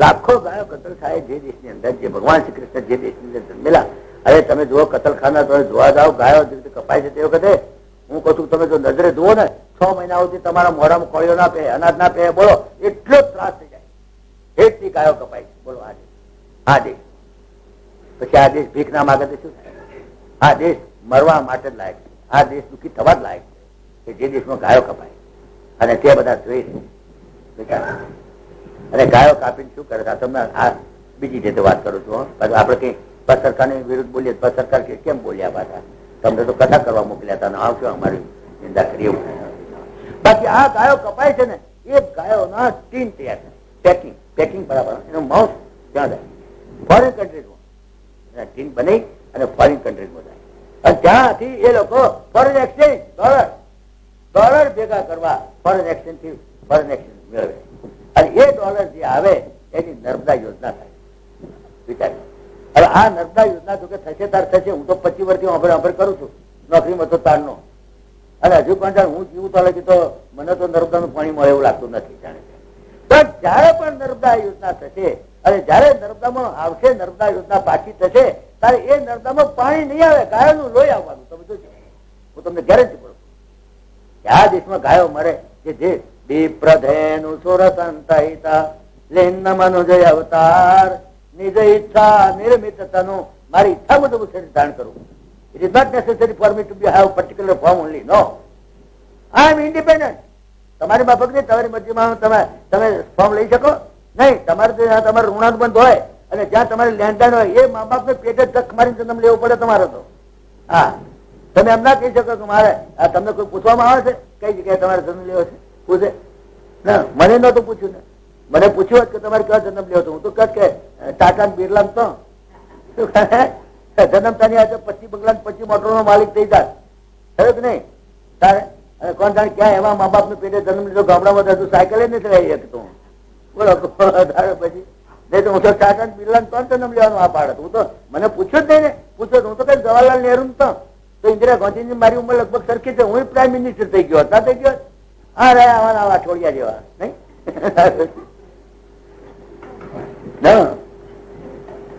લાખો ગાયો કતલ થાય જે દેશની અંદર, જે ભગવાન શ્રી કૃષ્ણ જે દેશની અંદર જન્મેલા. અરે તમે જુઓ કતલખાના તમે જોવા જાઓ ગાયો જે રીતે કપાય છે તે વખતે હું કહું છું તમે જો નજરે જુઓ ને 6 મહિના સુધી તમારા મોઢામાં કોળીઓ ના પહે, અનાજ ના પહે, બોલો એટલો ત્રાસ થઈ જાય. એટલી ગાયો કપાય છે બોલો આજે આ દેશ. પછી આ દેશ ભીખ ના માગે તો શું થાય? આ દેશ મરવા માટે જ લાયક છે. આ દેશ દુઃખી થવા જ લાયક છે કે જે દેશમાં ગાયો કપાય અને તે બધા જોઈ છે. અને ગાયો કાપીને શું કરે? તમને આ બીજી રીતે વાત કરું છું. આપણે કઈ સરકારની વિરુદ્ધ બોલીએ તો સરકાર કેમ બોલ્યા પાછા? તમને તો કથા કરવા મોકલ્યા હતા ને આવશો અમારી નિંદા કરી એવું. બાકી આ ગાયો કપાય છે ને એ ગાયોના ટીન તૈયાર થાય. પેકિંગ બરાબર એનું માઉસ ક્યાં જાય? ફોરેન કન્ટ્રીઝમાં ટીન બની અને ફોરેન કન્ટ્રીઝમાં જાય. અને ત્યાંથી એ લોકો ફોરેન એક્સચેન્જ ડોલર ભેગા કરવા ફોરેન એક્સચેન્જ થી ફોરેન એક્સચેન્જ મેળવે. અને એ ડોલર જે આવે એની નર્મદા યોજના થાય. વિચાર હવે આ નર્મદા યોજના તો કે થશે તાર થશે. હું તો 25 વર્ષથી અભર કરું છું નોકરીમાં તો તારનો. અને હજુ પણ હું જીવું તો લગી તો મને તો નર્મદાનું પાણી મળે એવું લાગતું નથી. જાણે પણ જયારે પણ નર્મદા યોજના થશે અને જયારે નર્મદામાં આવશે, નર્મદા યોજના પાછી થશે ત્યારે એ નર્મદામાં પાણી નહીં આવે, ગાયોનું લોહી આવવાનું. તમે જોજો, હું તમને ગેરંટી કરું છું. આ દેશમાં ગાયો મરે કે જે વિપ્રધેનુ સુર સંતહિત લિન્ન મનુજય અવતાર નિજ ઈચ્છા નિર્મિત તનુ. મારી ઈચ્છા મુજબ હું શરીર ધારણ કરું. It is not necessary for me to be have particular form only. No, I am independent. તમારી બાબત નહીં, તમારી મરજીમાં તમે ફોર્મ લઈ શકો નહીં. તમારે તમારે ઋણાનું બંધ હોય અને જ્યાં તમારે લેન્ડલાઇન હોય એ મા બાપને પેટે ધક મારીને જન્મ લેવો પડે તમારે તો. હા, તમે એમ ના કહી શકો કે મારે તમને કોઈ પૂછવામાં આવે છે કઈ જગ્યાએ તમારે જન્મ લેવો છે? પૂછે ના, મને નહોતું પૂછ્યું ને. મને પૂછ્યું હોત કે તમારે કેવા જન્મ લેવો હતો હું તો કહત કે ટાટા બિરલા તો જન્મતાની આજે 25 બંગલા 25 મોટરનો માલિક થઈ જાય થયો કે નહીં? તારે અને કોણ જાણે ક્યાં એવા મા બાપ ને પેટે જન્મ લીધો ગામડામાં હજુ સાયકલ નથી રહી શકતો. બોલો તારે પછી નહીં તો હું તો ટાટા બિરલા કોણ જન્મ લેવાનું આ પાડત? હું તો મને પૂછ્યું જ નહીં ને. પૂછ્યો હું તો કઈ જવાહરલાલ નહેરુ તો ઇન્દિરા ગાંધીની મારી ઉંમર લગભગ સરખી છે. હું પ્રાઇમ મિનિસ્ટર થઈ ગયો હતા થઈ ગયો. હા રે આવા છોડિયા જેવા નહીં. No,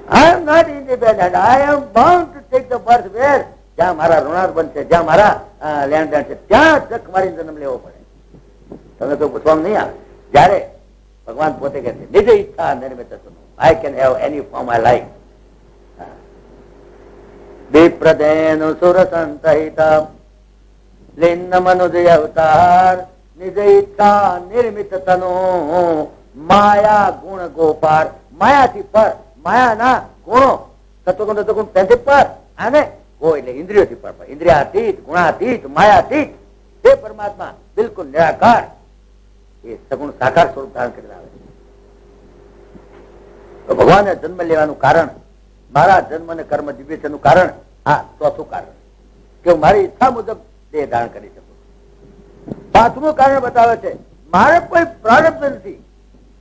I am not independent. I am bound to take the birth where જ્યાં મારા ઋણાર બનશે, જ્યાં મારા લેણ દેણ છે ત્યાં ચક મારીને જન્મ લેવો પડે. તમે તો પૂછવામાં નહીં આવે. જયારે ભગવાન પોતે કહે છે નિજ ઈચ્છા નિર્મિત I can have any form I like. વિપ્રદેનુ સુર સંતહિત લિન્ન મનુજય અવતાર નિજ ઈચ્છા નિર્મિત તનો માયા ગુણ ગોપાર. માયાથી પર, માયાના ગુણો સત્વગુણ રજોગુણ તેથી પર, અને ગો એટલે ઇન્દ્રિયોથી પર. ઇન્દ્રિયાતીત, ગુણાતીત, માયાતીત તે પરમાત્મા બિલકુલ નિરાકાર એ સગુણ સાકાર સ્વરૂપ ધારણ કરેલા આવે છે. તો ભગવાને જન્મ લેવાનું કારણ, મારા જન્મ અને કર્મ દિવ્ય છે નું કારણ આ ચોથું કારણ કે હું મારી ઈચ્છા મુજબ દેહ ધારણ કરી શકું. પાંચમું કારણ બતાવે છે મારે કોઈ પ્રારબ્ધ નથી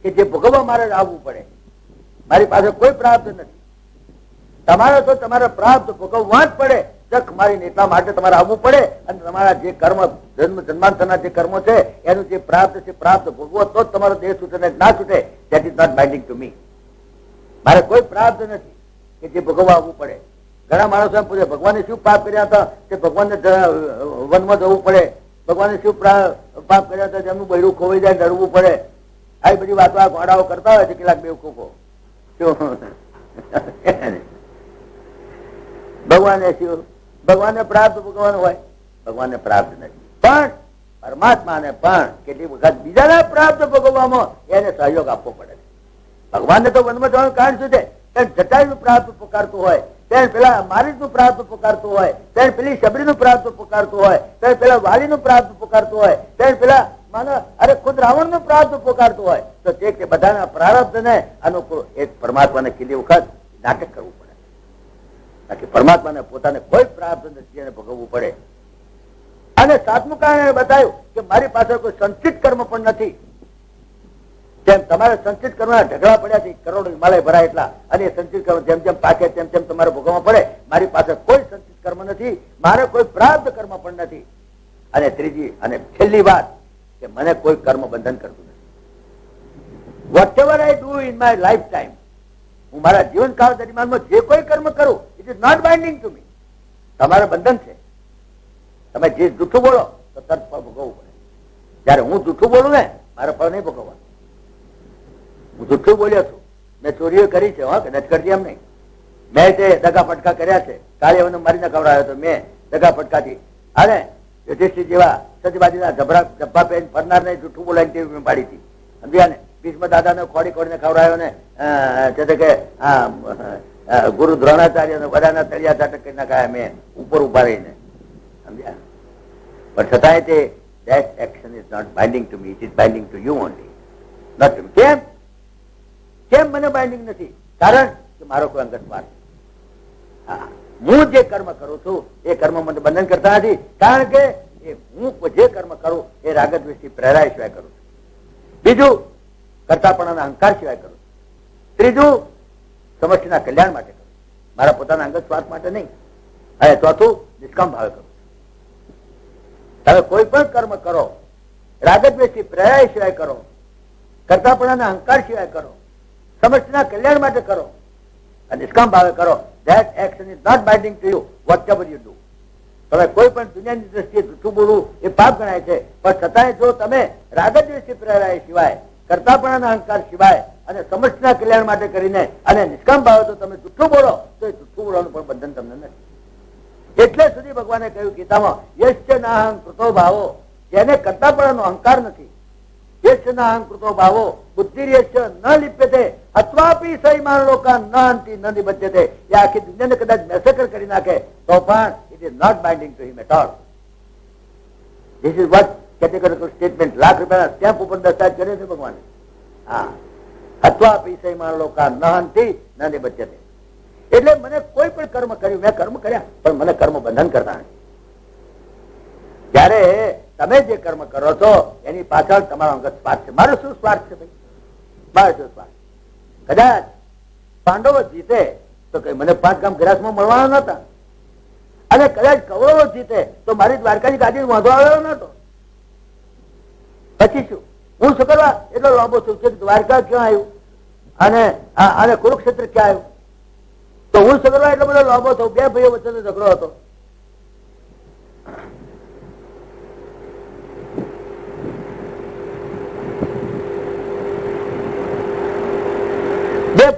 કે જે ભોગવવા મારે આવવું પડે. મારી પાસે કોઈ પ્રાપ્ત નથી. તમારે તો તમારા પ્રાપ્ત ભોગવવા જ પડે. ચક મારીને એટલા માટે તમારે આવવું પડે અને તમારા જે કર્મ જન્માંતરના જે કર્મો છે એનું જે પ્રાપ્ત છે પ્રાપ્ત ભોગવો તો જ તમારો દેહ છૂટે ને ના છૂટે. That is not binding to me. મારે કોઈ પ્રાપ્ત નથી કે જે ભોગવવા આવવું પડે. ઘણા માણસો એમ પૂછે ભગવાને શું પાપ કર્યા હતા કે ભગવાનને વનમાં જવું પડે, ભગવાને શું પાપ કર્યા હતા જેમનું બૈરું ખોવાઈ જાય ડરવું પડે. આવી બધી વાતો આ ઘોડાઓ કરતા હોય છે કેટલાક બેવકૂફો. ભગવાને શું, ભગવાનને પ્રાપ્ત ભગવાન હોય, ભગવાનને પ્રાપ્ત નથી. પણ પરમાત્માને પણ કેટલી વખત બીજાના પ્રાપ્ત ભોગવવામાં એને સહયોગ આપવો પડે. ભગવાનને તો વનમાં જવાનું કારણ શું છે? જટાયુનું પ્રાપ્ત પુકારતું હોય, ત્યારે પેલા મારીનું પ્રાપ્ત પુકારતું હોય, ત્યારે પેલી શબરીનું પ્રાપ્ત પુકારતું હોય, ત્યારે પેલા વાલીનું પ્રાપ્ત પુકારતું હોય, ત્યારે પેલા માનો અરે ખુદ રાવણનું પ્રાપ્ત પુકારતું હોય. તો તે બધાના પ્રારબ્ધને અનુકૂળ એક પરમાત્માને કેટલી વખત નાટક કરવું પડે. બાકી પરમાત્માને પોતાને કોઈ પ્રાપ્ત નથી એને ભોગવવું પડે. અને સાતમું કારણ બતાવ્યું કે મારી પાસે કોઈ સંચિત કર્મ પણ નથી. જેમ તમારે સંચિત કર્મના ઢગલા પડ્યા છે કરોડો હિમાલય ભરાય એટલા, અને સંચિત કર્મ જેમ જેમ પાકે તેમ તેમ તમારે ભોગવવા પડે. મારી પાસે કોઈ સંચિત કર્મ નથી, મારે કોઈ પ્રાપ્ત કર્મ પણ નથી. અને ત્રીજી અને છેલ્લી વાત કે મને કોઈ કર્મ બંધન કરતું નથી. Whatever I do in my life time, હું મારા જીવનકાળ દરમિયાનમાં જે કોઈ કર્મ કરું it is not binding to me. તમારે બંધન છે. તમે જે જૂઠું બોલો તો તરત ફળ ભોગવવું પડે. જયારે હું જૂઠું બોલું ને મારે ફળ નહીં ભોગવવા. હું જૂઠું બોલ્યો છું, મેં ચોરીઓ કરી છે, હા કદાચ કરતી એમ નહીં. મેં તે દગા ફટકા કર્યા છે. કાલે મને મારીને ખવડાવ્યો હતો મેં દગા ફટકાથી. અને યુધિષ્ઠિર જેવા સજબાજીના જબ્બા પહેરીને ફરનારને જૂઠું બોલાવીને ટીવી મેં પાડી હતી. સમજ્યા ને? ભીષ્મ દાદાને ખોડી ખોડીને ખવડાવ્યો ને છે કે ગુરુ દ્રોણાચાર્ય બધાના તળિયા ઝાટક કરી નાખાયા મેં ઉપર ઉભા રહીને. સમજ્યા? પણ છતાંય તે that action is not binding to me, it is binding to you only, not to me. કેમ કેમ મને બાઇન્ડિંગ નથી? કારણ કે મારો કોઈ અંગત સ્વાર્થ. હું જે કર્મ કરું છું એ કર્મ મને બંધન કરતા નથી. કારણ કે હું જે કર્મ કરું એ રાગદ્વેષથી પ્રેરાય સિવાય કરું છું. બીજું કરતાપણાના અહંકાર સિવાય કરું છું. ત્રીજું સમષ્ટિના કલ્યાણ માટે કરું, મારા પોતાના અંગત સ્વાર્થ માટે નહીં. અને ચોથું નિષ્કામ ભાવે કરું. તમે કોઈ પણ કર્મ કરો રાગદ્વેષથી પ્રેરાય સિવાય કરો, કરતાપણાના અહંકાર સિવાય કરો, સમષ્ટિના કલ્યાણ માટે કરો અને નિષ્કામ ભાવે કરો. That action is not binding to you, whatever you do. તમે કોઈ પણ દુનિયાની દ્રષ્ટિએ જૂઠું બોલવું એ પાપ ગણાય છે. પણ છતાંય જો તમે રાગદ્વેષથી પ્રેરાય સિવાય, કરતાપણાના અહંકાર સિવાય અને સમષ્ટિના કલ્યાણ માટે કરીને અને નિષ્કામ ભાવે તો તમે જૂઠું બોલો તો એ જૂઠું બોલવાનું પણ બંધન તમને નથી. એટલે સુધી ભગવાને કહ્યું ગીતામાં યશ્ચ નાહં કૃતો ભાવો, જેને કરતાપણાનો અહંકાર નથી, યશ્ચ નાહં કૃતો ભાવો બુદ્ધિર્યશ્ચ ન લિપ્યતે અથવાપી સૈમાન લોકા ન અંતિ ન નિબધ્યતે. એ આખી દુનિયાને કદાચ મેસેકર કરી નાખે તો પણ it is not binding to him at all. This is what categorical statement lakh રૂપિયાના સ્ટેમ્પ ઉપર દસ્તાવેજ કર્યો છે ભગવાને. હા, અથવાપી સૈમાન લોકા ન અંતિ ન નિબધ્યતે. એટલે મને કોઈ પણ કર્મ કર્યું, મેં કર્મ કર્યા પણ મને કર્મ બંધન કરતા નથી. જયારે તમે જે કર્મ કરો છો એની પાછળ તમારો અંગત સ્વાર્થ છે. મારો શું સ્વાર્થ છે ભાઈ? મારો શું સ્વાર્થ? કદાચ પાંડવો જીતે તો કઈ મને 5 ગામ ગ્રાસમાં મળવાના નતા, અને કદાચ કૌરવો જીતે તો મારી દ્વારકાની ગાદી વાંધો આવ્યો નતો. પછી શું? હું શું કરવા એટલો લાંબો છું કે દ્વારકા ક્યાં આવ્યું અને કુરુક્ષેત્ર ક્યાં આવ્યું? તો હું શું કરવા એટલો બધો લાંબો થયો? 2 ભાઈઓ વચ્ચેનો ઝઘડો હતો.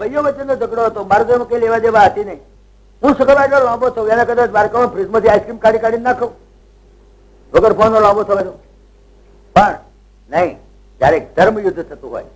ભાઈઓ વચ્ચેનો ઝઘડો હતો. મારે તો એમાં કઈ લેવા દેવા હતી નહીં. હું સગવડ એટલો લાંબો થયો, એના કદાચ દ્વારકામાં ફ્રીજમાંથી આઈસ્ક્રીમ કાઢી નાખો વગર ફોનનો લાંબો થયો. પણ નહીં, જયારે ધર્મ યુદ્ધ થતું હોય